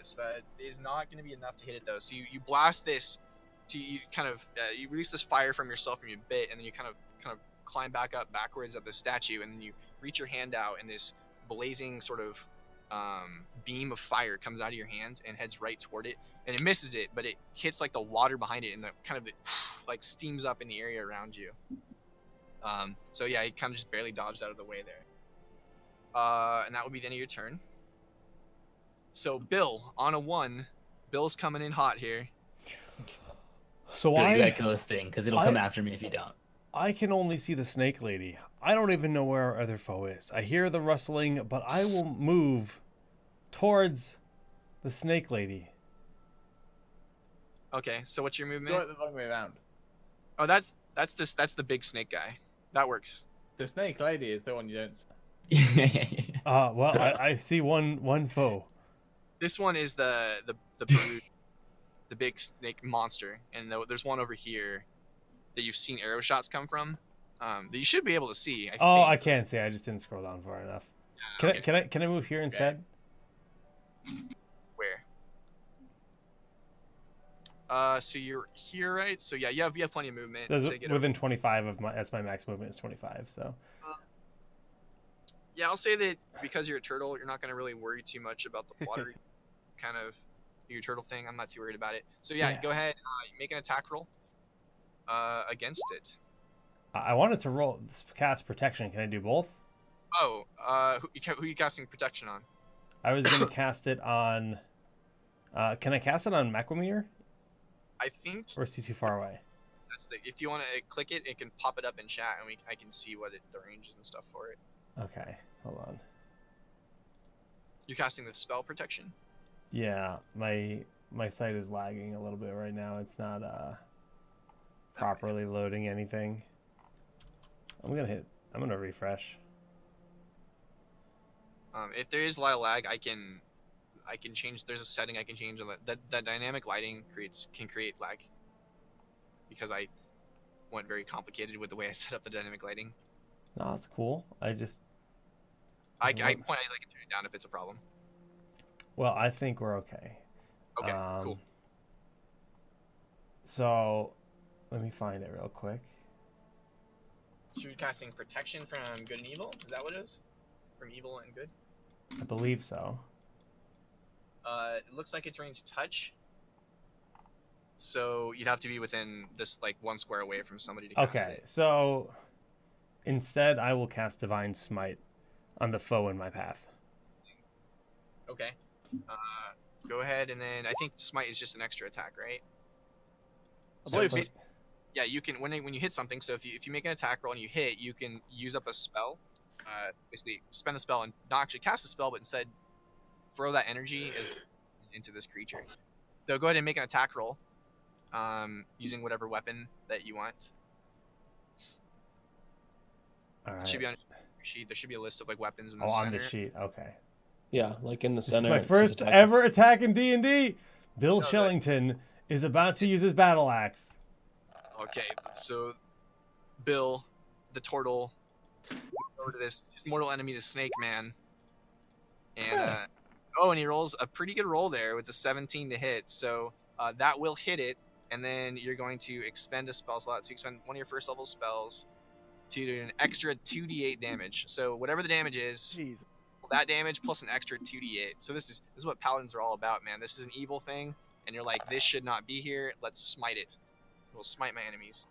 So that is not going to be enough to hit it though. So you blast this. So you kind of you release this fire from yourself from your bit, and then you kind of climb back up backwards of the statue, and then you reach your hand out, and this blazing sort of beam of fire comes out of your hand and heads right toward it, and it misses it, but it hits like the water behind it, and the kind of like steams up in the area around you. So yeah, it kind of just barely dodged out of the way there. And that would be the end of your turn. So Bill, on a 1, Bill's coming in hot here. So Bill, you gotta kill this thing because it'll come after me if you don't. I can only see the snake lady. I don't even know where our other foe is. I hear the rustling, but I will move towards the snake lady. Okay, so what's your movement? Go it the wrong way around. Oh, that's the big snake guy. That works. The snake lady is the one you don't see. Well, I see one foe. This one is the big snake monster, and there's one over here that you've seen arrow shots come from. That you should be able to see. I think. I can't see. I just didn't scroll down far enough. Can I move here instead? Where? So you're here, right? So yeah, you have plenty of movement. Within 25 of my. That's my max movement is 25. So. Yeah, I'll say that because you're a turtle, you're not going to really worry too much about the water kind of your turtle thing. I'm not too worried about it. So yeah. Go ahead, make an attack roll against it. I wanted to cast protection. Can I do both? Oh, who are you casting protection on? I was going to cast it on. Can I cast it on Macromere? I think. Or is he too far away? If you want to click it, it can pop it up in chat, and I can see what the range is and stuff for it. Okay, hold on. You're casting the spell protection. Yeah, my site is lagging a little bit right now. It's not properly loading anything. I'm gonna refresh. If there is a lot of lag, I can change. There's a setting I can change on that dynamic lighting can create lag, because I went very complicated with the way I set up the dynamic lighting. No, that's cool. I can can turn it down if it's a problem. Well, I think we're okay. Okay, cool. So, let me find it real quick. Should we be casting protection from good and evil? Is that what it is? From evil and good? I believe so. It looks like it's range touch. So you'd have to be within this like 1 square away from somebody to cast Okay, it. so instead I will cast Divine Smite on the foe in my path. Okay. Go ahead, and then I think Smite is just an extra attack, right? Yeah, you can when you hit something. So if you make an attack roll and you hit, you can use up a spell. Basically, spend the spell and not actually cast the spell, but instead throw that energy into this creature. So go ahead and make an attack roll, using whatever weapon that you want. All right. It should be on your sheet. There should be a list of like weapons in the on center. the sheet. Okay. Yeah, like in the This is center. my it says first attack ever attack in D&D. Bill No, Shellington is about to use his battle axe. Okay, so Bill, the turtle, over to this his mortal enemy, the Snake Man, and and he rolls a pretty good roll there with the 17 to hit. So that will hit it, and then you're going to expend a spell slot. So you expend one of your first level spells to do an extra 2d8 damage. So whatever the damage is, Jeez. that damage plus an extra 2d8. So this is what paladins are all about, man. This is an evil thing, and you're like, this should not be here. Let's smite it. We'll smite my enemies.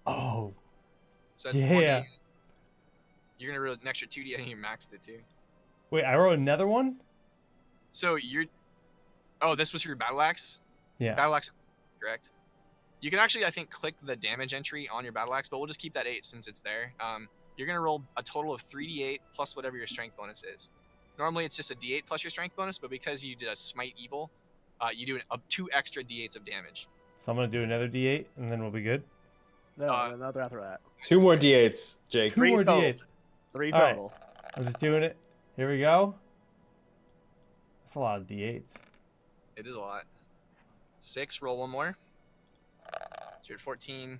Oh, So that's yeah. 4D. You're gonna roll an extra 2d, and you maxed it too. Wait, I wrote another one? So you're. Oh, this was your battle axe. Yeah. Battle axe, correct? You can actually, I think, click the damage entry on your battle axe, but we'll just keep that 8 since it's there. You're gonna roll a total of 3d8 plus whatever your strength bonus is. Normally it's just a d8 plus your strength bonus, but because you did a smite evil, you do 2 extra d8s of damage. So I'm going to do another D8 and then we'll be good. No, another after that. 2 more D8s, Jake. 2 more total. D8s. 3 All right. total. I'm just doing it. Here we go. That's a lot of D8s. It is a lot. 6, roll 1 more. So you're at 14.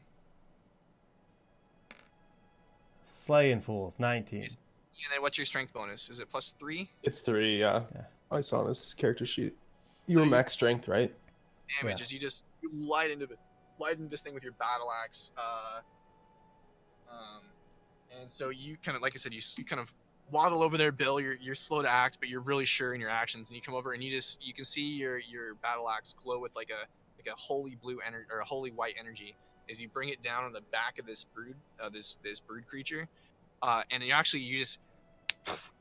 Slaying Fools, 19. And then what's your strength bonus? Is it plus 3? It's 3, yeah. Yeah. I saw this character sheet. You So were you- max strength, right? Damage is you light into this thing with your battle axe. And so you kind of, like I said, you kind of waddle over there, Bill. You're slow to act, but you're really sure in your actions. And you come over and you can see your battle axe glow with like a holy blue energy or a holy white energy as you bring it down on the back of this brood, this brood creature. And you just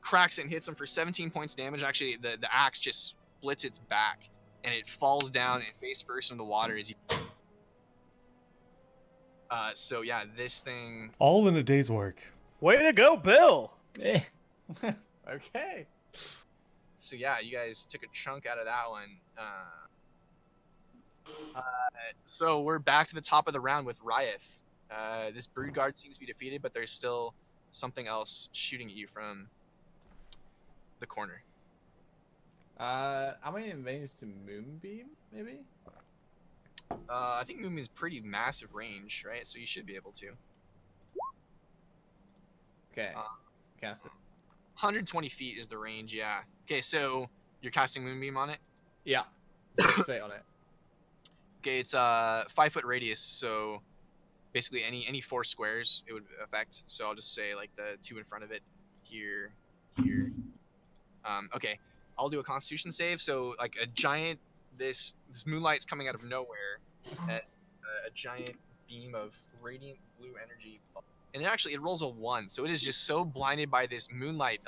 cracks it and hits him for 17 points of damage. Actually, the axe just splits its back and it falls down and face first in the water as you. So yeah, this thing. All in a day's work. Way to go, Bill! Okay. So yeah, you guys took a chunk out of that one. So we're back to the top of the round with Riot. This brood guard seems to be defeated, but there's still something else shooting at you from the corner. Am I in range to Moonbeam, maybe? I think Moon is pretty massive range, right? So you should be able to. Okay. Cast it. 120 feet is the range, yeah. Okay, so you're casting Moonbeam on it? Yeah. Straight on it. Okay, it's a 5-foot radius, so basically any 4 squares it would affect. So I'll just say like the 2 in front of it, here. Okay, I'll do a Constitution save. So like a giant, this moonlight's coming out of nowhere, at a giant beam of radiant blue energy, and it rolls a 1. So it is just so blinded by this moonlight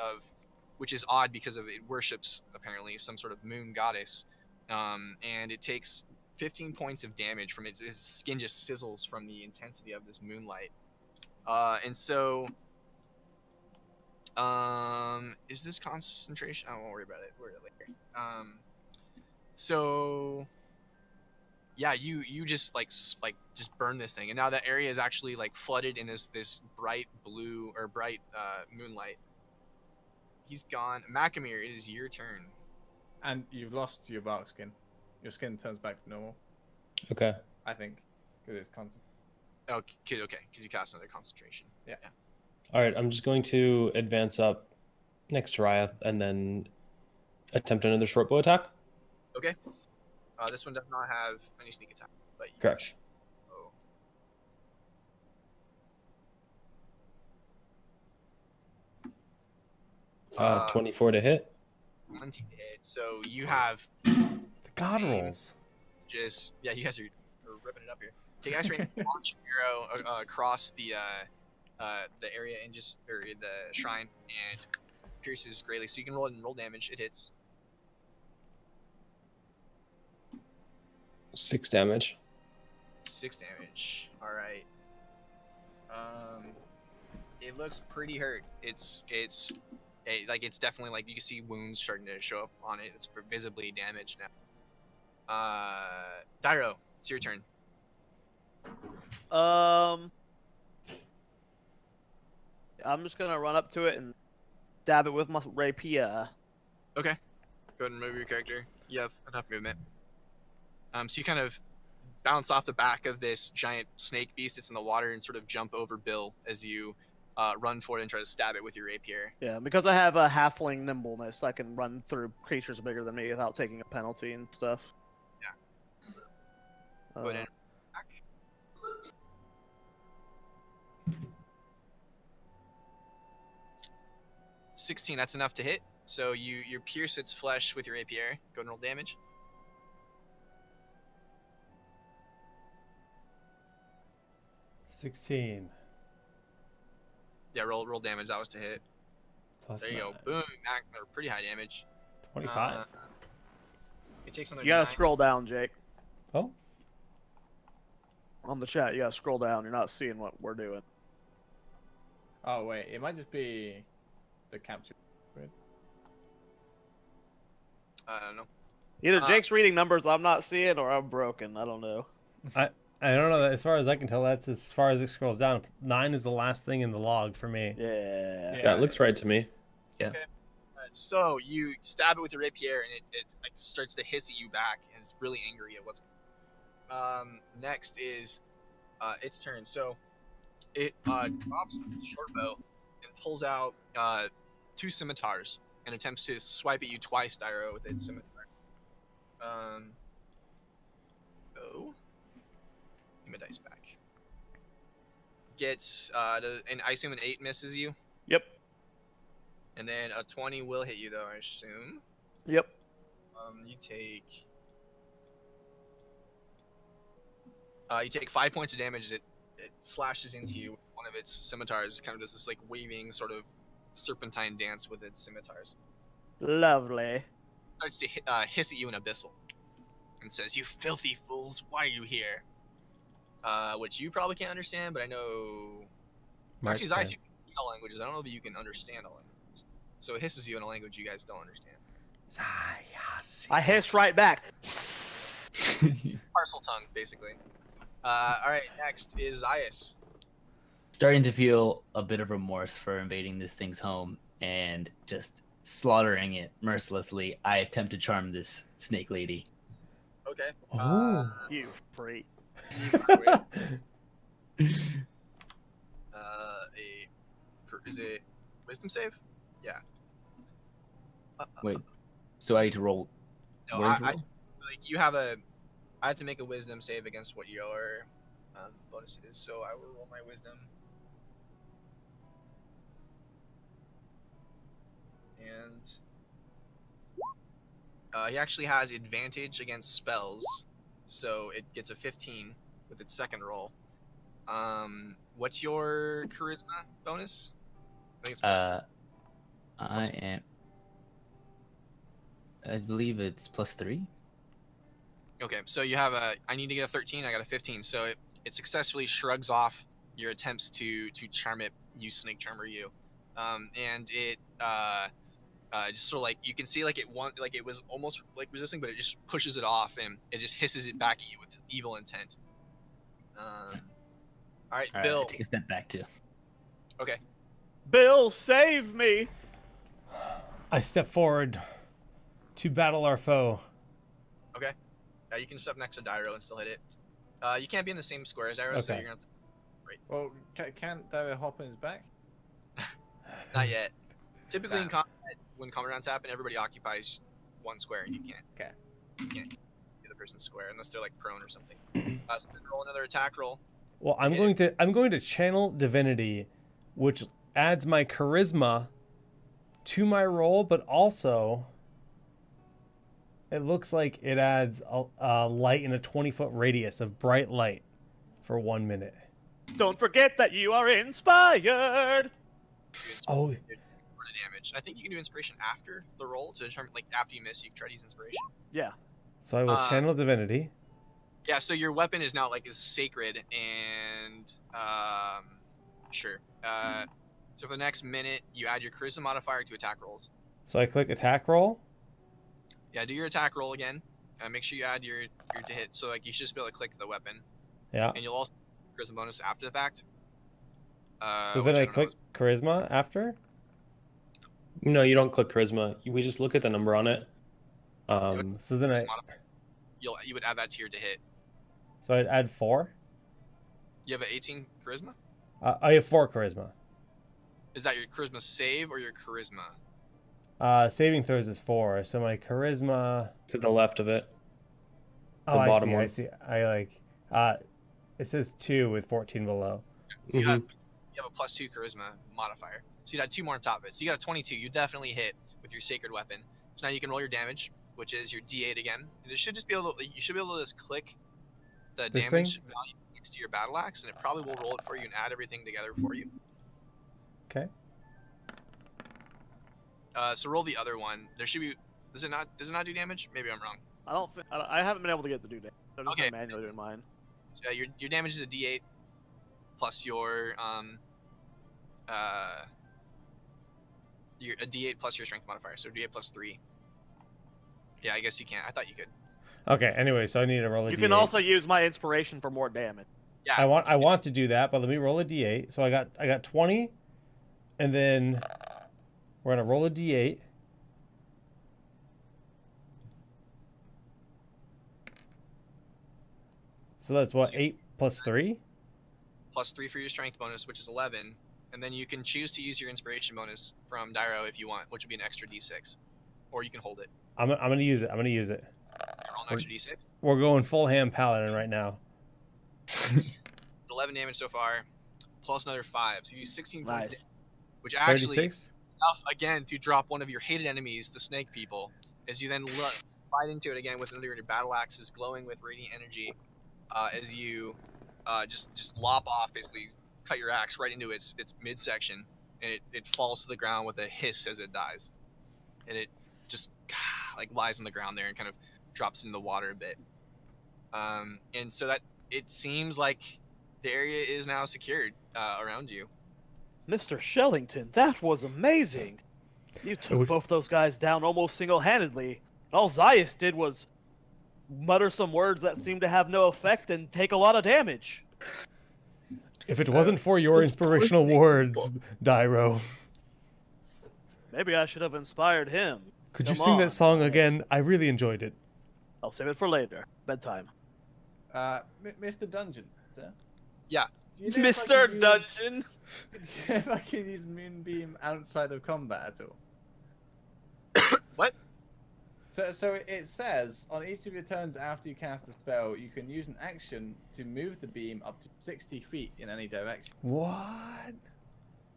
which is odd because it worships apparently some sort of moon goddess, and it takes 15 points of damage from it. His skin just sizzles from the intensity of this moonlight. And so Is this concentration? I won't worry about it. We'll worry later. So yeah, you just like just burn this thing, and now that area is actually like flooded in this bright blue or bright moonlight. He's gone. Macamir, it is your turn. And you've lost your bark skin. Your skin turns back to normal, Okay. I think, because it's constant. Oh, okay, because you cast another concentration. Yeah. All right. I'm just going to advance up next to Raya and then attempt another short bow attack. Okay. This one does not have any sneak attack, but you Correct. Oh. 24 to hit. 20 to hit. So you have The god rolls. just you guys are ripping it up here. Take action range, launch your arrow across the area and or the shrine and pierces greatly. So you can roll it and roll damage. It hits. 6 damage. 6 damage. All right. It looks pretty hurt. It's definitely like you can see wounds starting to show up on it. It's visibly damaged now. Dyro, it's your turn. I'm just gonna run up to it and stab it with my rapier. Okay. Go ahead and move your character. You have enough movement. So you kind of bounce off the back of this giant snake beast that's in the water and sort of jump over Bill as you run forward and try to stab it with your rapier. Yeah, because I have a halfling nimbleness, I can run through creatures bigger than me without taking a penalty and stuff. Yeah. Go ahead and attack. 16, that's enough to hit. So you pierce its flesh with your rapier. Go ahead and roll damage. 16. Yeah, roll damage. That was to hit. Plus There you go. 9. Boom. Or pretty high damage. 25. It takes another You gotta 9. scroll down, Jake. Oh, On the chat, you gotta scroll down. You're not seeing what we're doing. Oh wait, it might just be the capture. I don't know. Either Jake's reading numbers I'm not seeing, or I'm broken. I don't know. I don't know. As far as I can tell, that's as far as it scrolls down. 9 is the last thing in the log for me. Yeah. Yeah, it looks right to me. Yeah. Okay. So you stab it with your rapier, and it like, starts to hiss at you back, and it's really angry at what's. Next is its turn. So it drops the short bow and pulls out 2 scimitars and attempts to swipe at you twice, Dyro, with its scimitar. Oh. Give me a dice back. Gets and I assume an 8 misses you. Yep. And then a 20 will hit you, though, I assume. Yep. You take 5 points of damage as it slashes into you with one of its scimitars. Kind of does this like waving sort of serpentine dance with its scimitars. Lovely. Starts to hiss at you in Abyssal and says, "You filthy fools, why are you here?" Which you probably can't understand, but I know. Marche Actually, can. Zeiss, you can read all languages. I don't know if you can understand all languages. So it hisses you in a language you guys don't understand. I hiss right back. Parcel tongue, basically. All right, next is Zeiss. Starting to feel a bit of remorse for invading this thing's home and just slaughtering it mercilessly. I attempt to charm this snake lady. Okay. Oh. You freak. Is it wisdom save? Yeah. Wait, so I need to roll. No, Where to I roll? like you have a. I have to make a wisdom save against what your bonus is, so I will roll my wisdom. And he actually has advantage against spells, so it gets a 15 with its second roll. What's your charisma bonus? I think it's I believe it's +3. okay, so you have I need to get a 13. I got a 15. So it successfully shrugs off your attempts to charm it, you snake charmer, you. and it just sort of like you can see like it was almost like resisting, but it just pushes it off and it just hisses it back at you with evil intent. All right, Bill. Take a step back too. Okay. Bill, save me! I step forward to battle our foe. Okay. You can step next to Dairo and still hit it. You can't be in the same square as Dairo, so Okay. you're gonna have to... Well, can't Dario hop on his back? Not yet. Typically in combat, when combat rounds happen, everybody occupies one square, and you can't. Okay. You can't be the other person's square unless they're like prone or something. So then roll another attack roll. Well, I'm going to channel divinity, which adds my charisma to my roll, but also it looks like it adds a light in a 20-foot radius of bright light for 1 minute. Don't forget that you are inspired! Oh. Damage. I think you can do inspiration after the roll to determine, like, after you miss, you can try to use inspiration. Yeah. So I will channel divinity. Yeah, so your weapon is now, like, is sacred, and, sure. So for the next minute, you add your charisma modifier to attack rolls. So I click attack roll. Yeah, do your attack roll again. Make sure you add your to hit, so, like, you should just be able to click the weapon. Yeah. And you'll also charisma bonus after the fact. So then I click charisma after? No, you don't click charisma. We just look at the number on it. So then you would add that to your to hit. So I'd add 4. You have an 18 charisma? I have 4 charisma. Is that your charisma save or your charisma? Saving throws is 4, so my charisma To the left of it. The bottom one. I see. It says 2 with 14 below. You have a +2 charisma modifier. So you'd add 2 more on top of it. So you got a 22. You definitely hit with your sacred weapon. So now you can roll your damage, which is your D8 again. And it should just be able to, you should be able to just click the This damage value next to your battle axe, and it probably will roll it for you and add everything together for you. Okay. So roll the other one. There should be. Does it not do damage? Maybe I'm wrong. I haven't been able to get to do that. I'm just Okay. manually doing mine. So your damage is a D8 plus your a D8 plus your strength modifier. So D8 plus 3. Yeah, I guess you can't. I thought you could. Okay. Anyway, so I need to roll a D8. You can also use my inspiration for more damage. Yeah. I want to do that, but let me roll a D8. So I got 20, and then we're gonna roll a D8. So that's what, 8 plus 3? Plus 3 for your strength bonus, which is 11. And then you can choose to use your inspiration bonus from Dairo if you want, which would be an extra D6. Or you can hold it. I'm gonna use it. I'm gonna use it. Roll an extra D6. We're going full ham paladin right now. 11 damage so far, plus another 5. So you use 16 points, Nice. which actually 36. enough again to drop one of your hated enemies, the snake people, as you then fight into it again with another of your battle axes glowing with radiant energy, as you just lop off, basically cut your axe right into its midsection, and it falls to the ground with a hiss as it dies, and it just like lies on the ground there and kind of drops into the water a bit. And so that it seems like the area is now secured around you. Mr. Shellington, that was amazing. You took both those guys down almost single-handedly. All Zaius did was mutter some words that seemed to have no effect and take a lot of damage. If it wasn't for your inspirational words, Dairo. Maybe I should have inspired him. Could you Come sing on. that song again? I really enjoyed it. I'll save it for later. Bedtime. Mr. Dungeon, sir? Yeah. Do you know if I Mr. can Dungeon! use- if I can use Moonbeam outside of combat at all? What? So it says, on each of your turns after you cast a spell, you can use an action to move the beam up to 60 feet in any direction. What?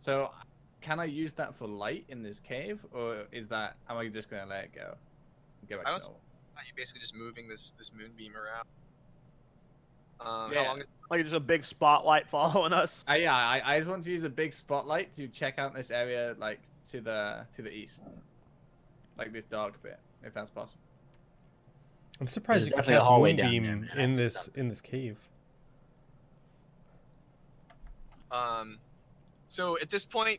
So, can I use that for light in this cave, or am I just gonna let it go? Back I to don't- normal? You're basically just moving this moonbeam around. Yeah. How long is Like just a big spotlight following us. I just want to use a big spotlight to check out this area, like to the east, like this dark bit, if that's possible. I'm surprised There's you could definitely a cast hallway down Moonbeam there, man. I in see this, something. in this cave. So at this point,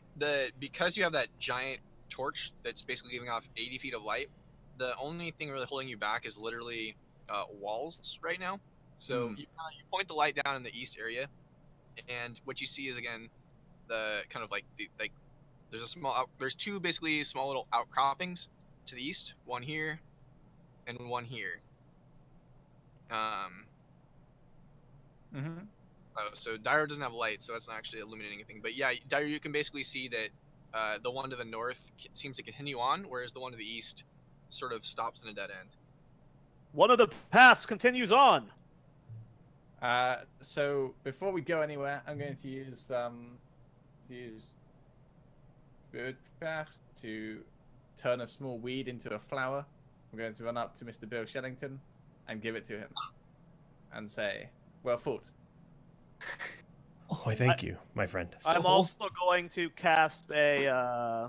because you have that giant torch that's basically giving off 80 feet of light, the only thing really holding you back is literally walls right now. So you point the light down in the east area, and what you see is again the kind of like there's two basically small little outcroppings to the east, one here and one here. So Dire doesn't have light, so that's not actually illuminating anything. But yeah, Dire, you can basically see that the one to the north seems to continue on, whereas the one to the east sort of stops in a dead end. One of the paths continues on. So before we go anywhere, I'm going to use Birdcraft to turn a small weed into a flower. I'm going to run up to Mr. Bill Shellington and give it to him and say, "Well fought." Oh, I thank you, my friend. I'm also going to cast a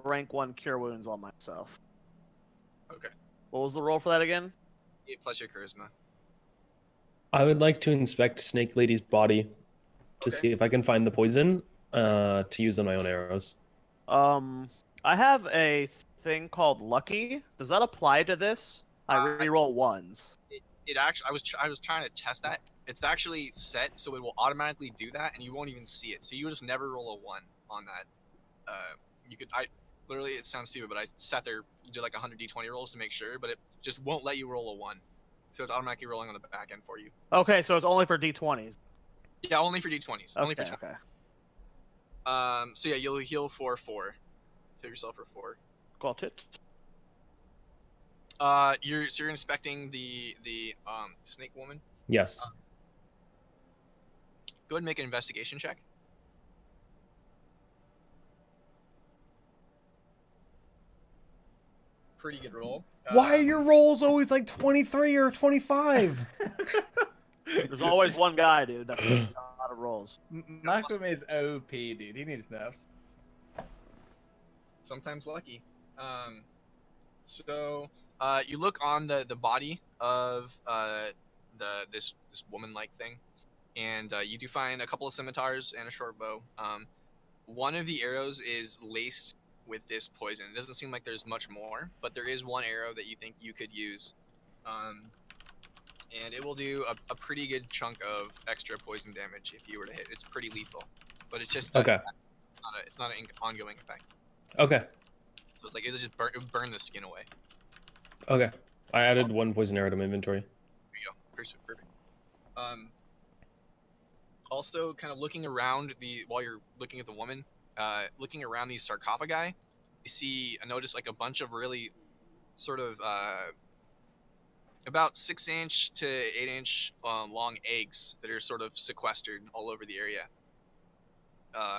rank 1 Cure Wounds on myself. Okay. What was the roll for that again? 8 plus your charisma. I would like to inspect Snake Lady's body to see if I can find the poison to use on my own arrows. I have a thing called Lucky. Does that apply to this? I reroll ones. It actually, I was trying to test that. It's actually set, so it will automatically do that, and you won't even see it. So you just never roll a 1 on that. Literally, it sounds stupid, but I sat there, did like 100 d20 rolls to make sure, but it just won't let you roll a 1. So it's automatically rolling on the back end for you. Okay, so it's only for d20s. Yeah, only for d20s. Okay, only for okay. So yeah, you'll heal for 4. Heal yourself for 4. Got it. You're inspecting the snake woman. Yes. Go ahead and make an investigation check. Pretty good roll. Why are your rolls always like 23 or 25? There's always one guy, dude. That's a lot of rolls. Malcolm is OP, dude. He needs nerfs. Sometimes lucky. So you look on the body of this woman-like thing, and you do find a couple of scimitars and a short bow. One of the arrows is laced with this poison. It doesn't seem like there's much more, but there is one arrow that you think you could use, and it will do a pretty good chunk of extra poison damage if you were to hit. It's pretty lethal, but it's just okay. It's not an ongoing effect. Okay. So it's like it would burn the skin away. Okay. I added 1 poison arrow to my inventory. There you go. Perfect. Also, kind of looking around while you're looking at the woman, looking around these sarcophagi, you notice like a bunch of really sort of about 6-inch to 8-inch long eggs that are sort of sequestered all over the area.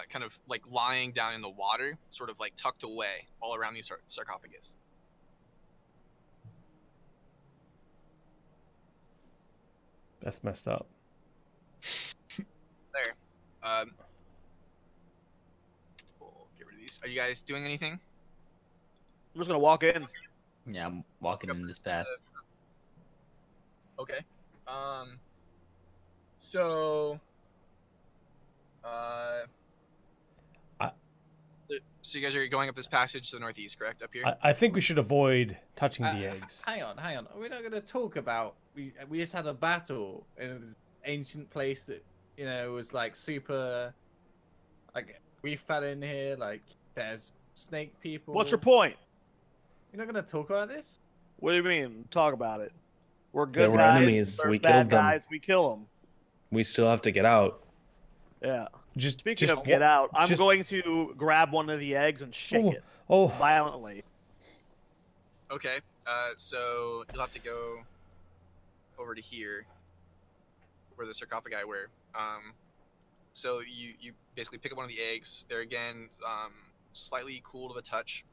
Kind of like lying down in the water, sort of like tucked away all around these sarcophagus. That's messed up. There. We'll get rid of these. Are you guys doing anything? I'm just gonna walk in. Yeah, I'm walking in this path. Okay. So you guys are going up this passage to the northeast, correct? Up here? I think we should avoid touching the eggs. Hang on. We're not going to talk about... We just had a battle in this ancient place that, was like super... Like, we fell in here, like, there's snake people. What's your point? You're not going to talk about this? What do you mean? Talk about it. We're good They were guys. enemies. They're We bad killed them. guys. We kill them. We still have to get out. Yeah. Speaking just of get out, I'm just- going to grab one of the eggs and shake it Oh, violently. Okay. So you'll have to go over to here, where the sarcophagi were. So you basically pick up one of the eggs. They're again slightly cooled of a touch.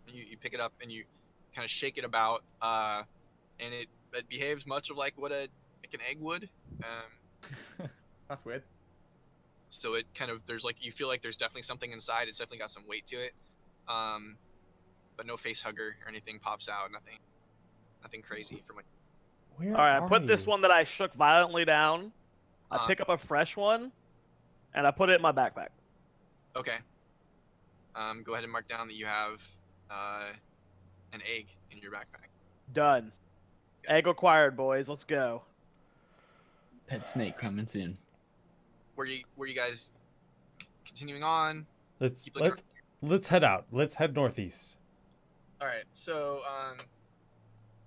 You pick it up and you kind of shake it about, and it behaves much of like what an egg would. That's weird. So it kind of you feel like there's definitely something inside. It's definitely got some weight to it, but no face hugger or anything pops out. Nothing crazy from like. where All right, I are put this you? one that I shook violently down. I pick up a fresh one, and I put it in my backpack. Okay. Go ahead and mark down that you have an egg in your backpack. Done. Egg acquired, boys. Let's go. Pet snake coming soon. Were you guys continuing on? Let's Keep looking let's head out. Let's head northeast. All right. So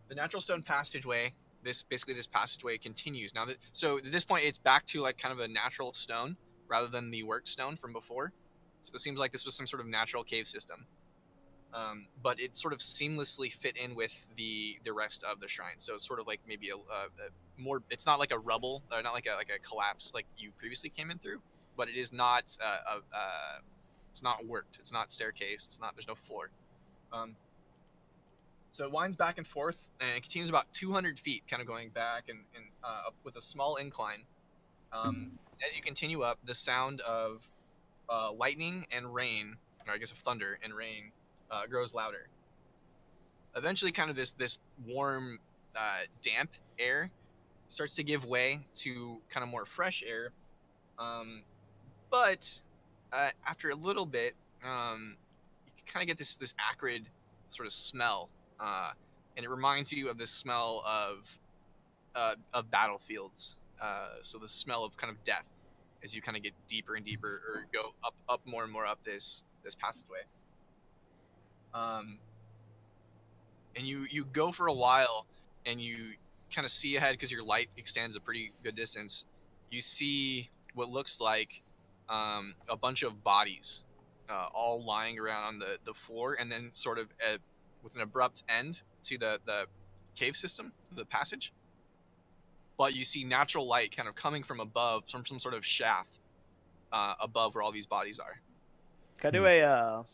the natural stone passageway. This passageway continues now. So at this point, it's back to like kind of a natural stone rather than the work stone from before. So it seems like this was some sort of natural cave system. But it sort of seamlessly fit in with the rest of the shrine. So it's sort of like maybe a more. It's not like a rubble, or not like a collapse like you previously came in through, but it is not it's not worked. It's not staircase. It's not. There's no floor. So it winds back and forth, and it continues about 200 feet, kind of going back and up with a small incline. As you continue up, the sound of lightning and rain, or I guess of thunder and rain, grows louder. Eventually, kind of this warm, damp air starts to give way to kind of more fresh air. But after a little bit, you kind of get this acrid sort of smell, and it reminds you of the smell of battlefields. So the smell of kind of death as you kind of get deeper and deeper, or go up more and more up this passageway. And you go for a while, and you kind of see ahead because your light extends a pretty good distance. You see what looks like a bunch of bodies, all lying around on the floor, and then sort of with an abrupt end to the cave system, the passage. But you see natural light kind of coming from above, from some sort of shaft above where all these bodies are. Can I do a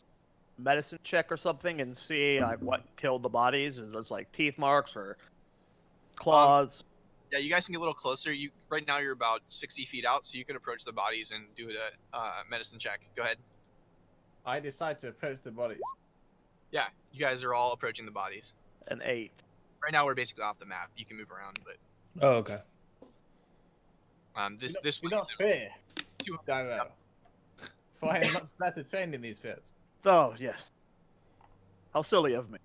medicine check or something and see like what killed the bodies? Is those like teeth marks or claws? Yeah, you guys can get a little closer. Right now you're about 60 feet out, so you could approach the bodies and do a medicine check. Go ahead. I decide to approach the bodies. Yeah, you guys are all approaching the bodies. An 8. Right now we're basically off the map. You can move around, but Oh, okay. this Do not fear, Two- Gyro. For I am much better trained in these fields. Oh yes. How silly of me.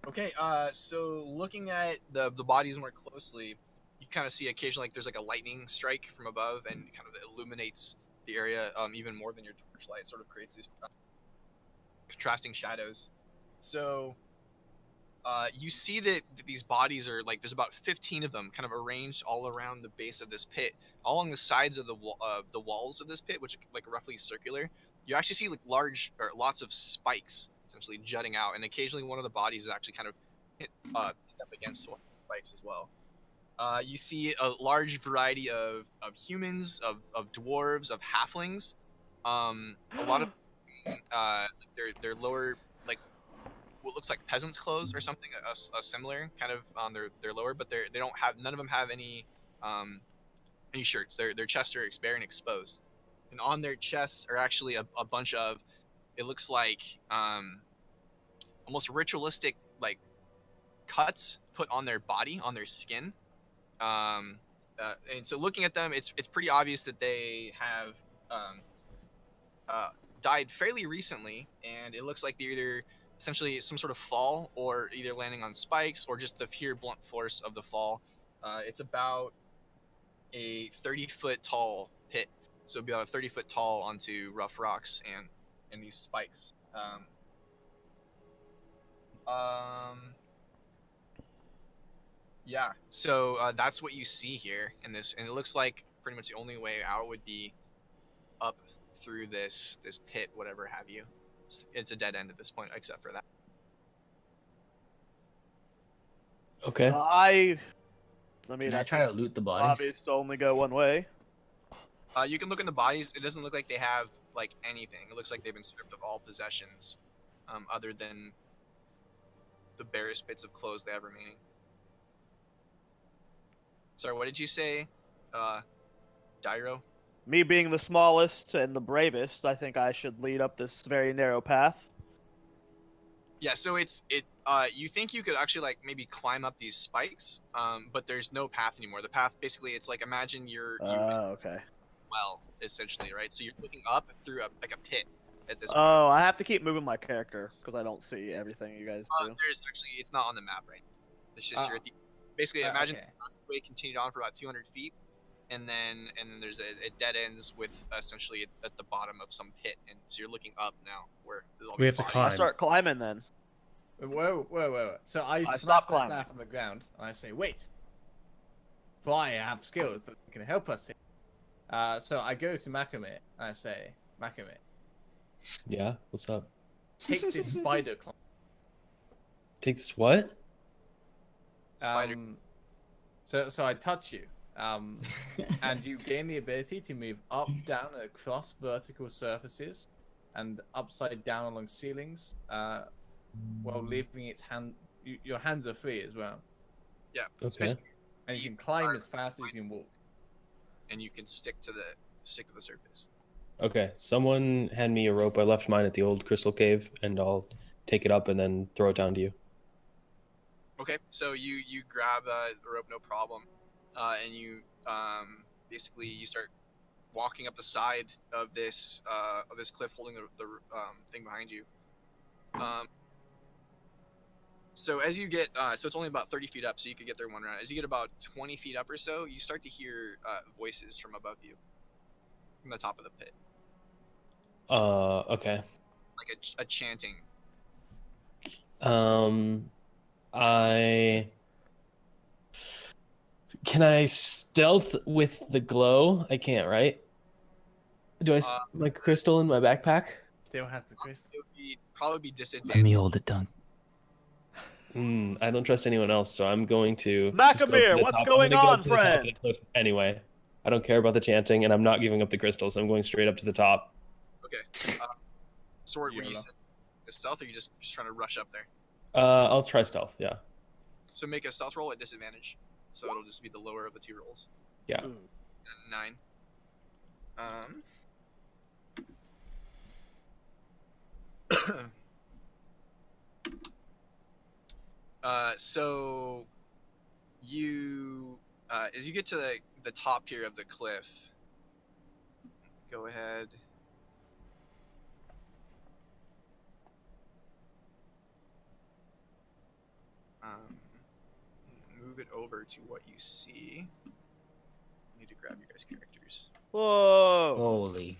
Okay. So looking at the bodies more closely, you kind of see occasionally like there's like a lightning strike from above, and kind of illuminates the area even more than your torchlight. Sort of creates these contrasting shadows. So you see that these bodies are like, there's about 15 of them kind of arranged all around the base of this pit, all along the sides of the walls of this pit, which are like roughly circular. You actually see like lots of spikes essentially jutting out, and occasionally one of the bodies is actually kind of hit up against one of the spikes as well. You see a large variety of humans, of dwarves, of halflings. A lot of their lower, like what looks like peasants' clothes or something, a similar kind of on their lower, but they don't have, none of them have any shirts. Their chests are bare and exposed, and on their chests are actually a bunch of, it looks like almost ritualistic like cuts put on their body, on their skin. And so looking at them, it's pretty obvious that they have died fairly recently, and it looks like they're either essentially some sort of fall, or either landing on spikes, or just the pure blunt force of the fall. It's about a 30-foot tall pit, so it'd be about a 30-foot tall onto rough rocks and these spikes. Yeah, so that's what you see here in this, and it looks like pretty much the only way out would be up through this pit, whatever have you. It's a dead end at this point, except for that. Okay. I mean, Can I try to loot the bodies? obvious to only go one way. You can look in the bodies. It doesn't look like they have like anything. It looks like they've been stripped of all possessions, other than the barest bits of clothes they have remaining. Sorry, what did you say, Dyro? Me being the smallest and the bravest, I think I should lead up this very narrow path. Yeah, so you think you could actually like maybe climb up these spikes, but there's no path anymore. The path basically, it's like imagine you Okay. well, essentially, right? So you're looking up through like a pit at this point. Oh, I have to keep moving my character because I don't see everything you guys do. There's actually, it's not on the map right now. It's just you're at the, basically imagine okay. the pathway continued on for about 200 feet, and then there's it dead ends with essentially at the bottom of some pit, and so you're looking up now where there's all We these have to bodies. climb. I start climbing then. Whoa. So I smash stop my climbing. staff on the ground and I say, wait. For I have skills that can help us here. So I go to Makame and I say, Makame, Yeah, what's up? take this spider climb. Take this what? Spider. So I touch you. And you gain the ability to move up, down, across vertical surfaces, and upside down along ceilings, while leaving your hands are free as well. Yeah. Okay. And you can climb as fast as you can walk. And you can stick to the surface. Okay, someone hand me a rope. I left mine at the old crystal cave, and I'll take it up and then throw it down to you. Okay, so you grab the rope, no problem, and you basically you start walking up the side of this cliff, holding the thing behind you. So as you get, so it's only about 30 feet up, so you could get there one round. As you get about 20 feet up or so, you start to hear voices from above you, from the top of the pit, Okay. like a chanting. Can I stealth with the glow? I can't, right? Do I my crystal in my backpack? Still has the crystal. It would probably be disadvantaged. Let me hold it, Dunk. I don't trust anyone else, so I'm going to. just go up to Makamir, the what's top. I'm going gonna go on, up to the top of friend? the cliff anyway. I don't care about the chanting, and I'm not giving up the crystal, so I'm going straight up to the top. Okay. Sword, were you YOLO. a stealth, or you just trying to rush up there? I'll try stealth. Yeah. So make a stealth roll at disadvantage. So it'll just be the lower of the two rolls. Yeah. And 9. So you, as you get to the top here of the cliff, go ahead. Move it over to what you see. I need to grab your guys' characters. Whoa! Holy.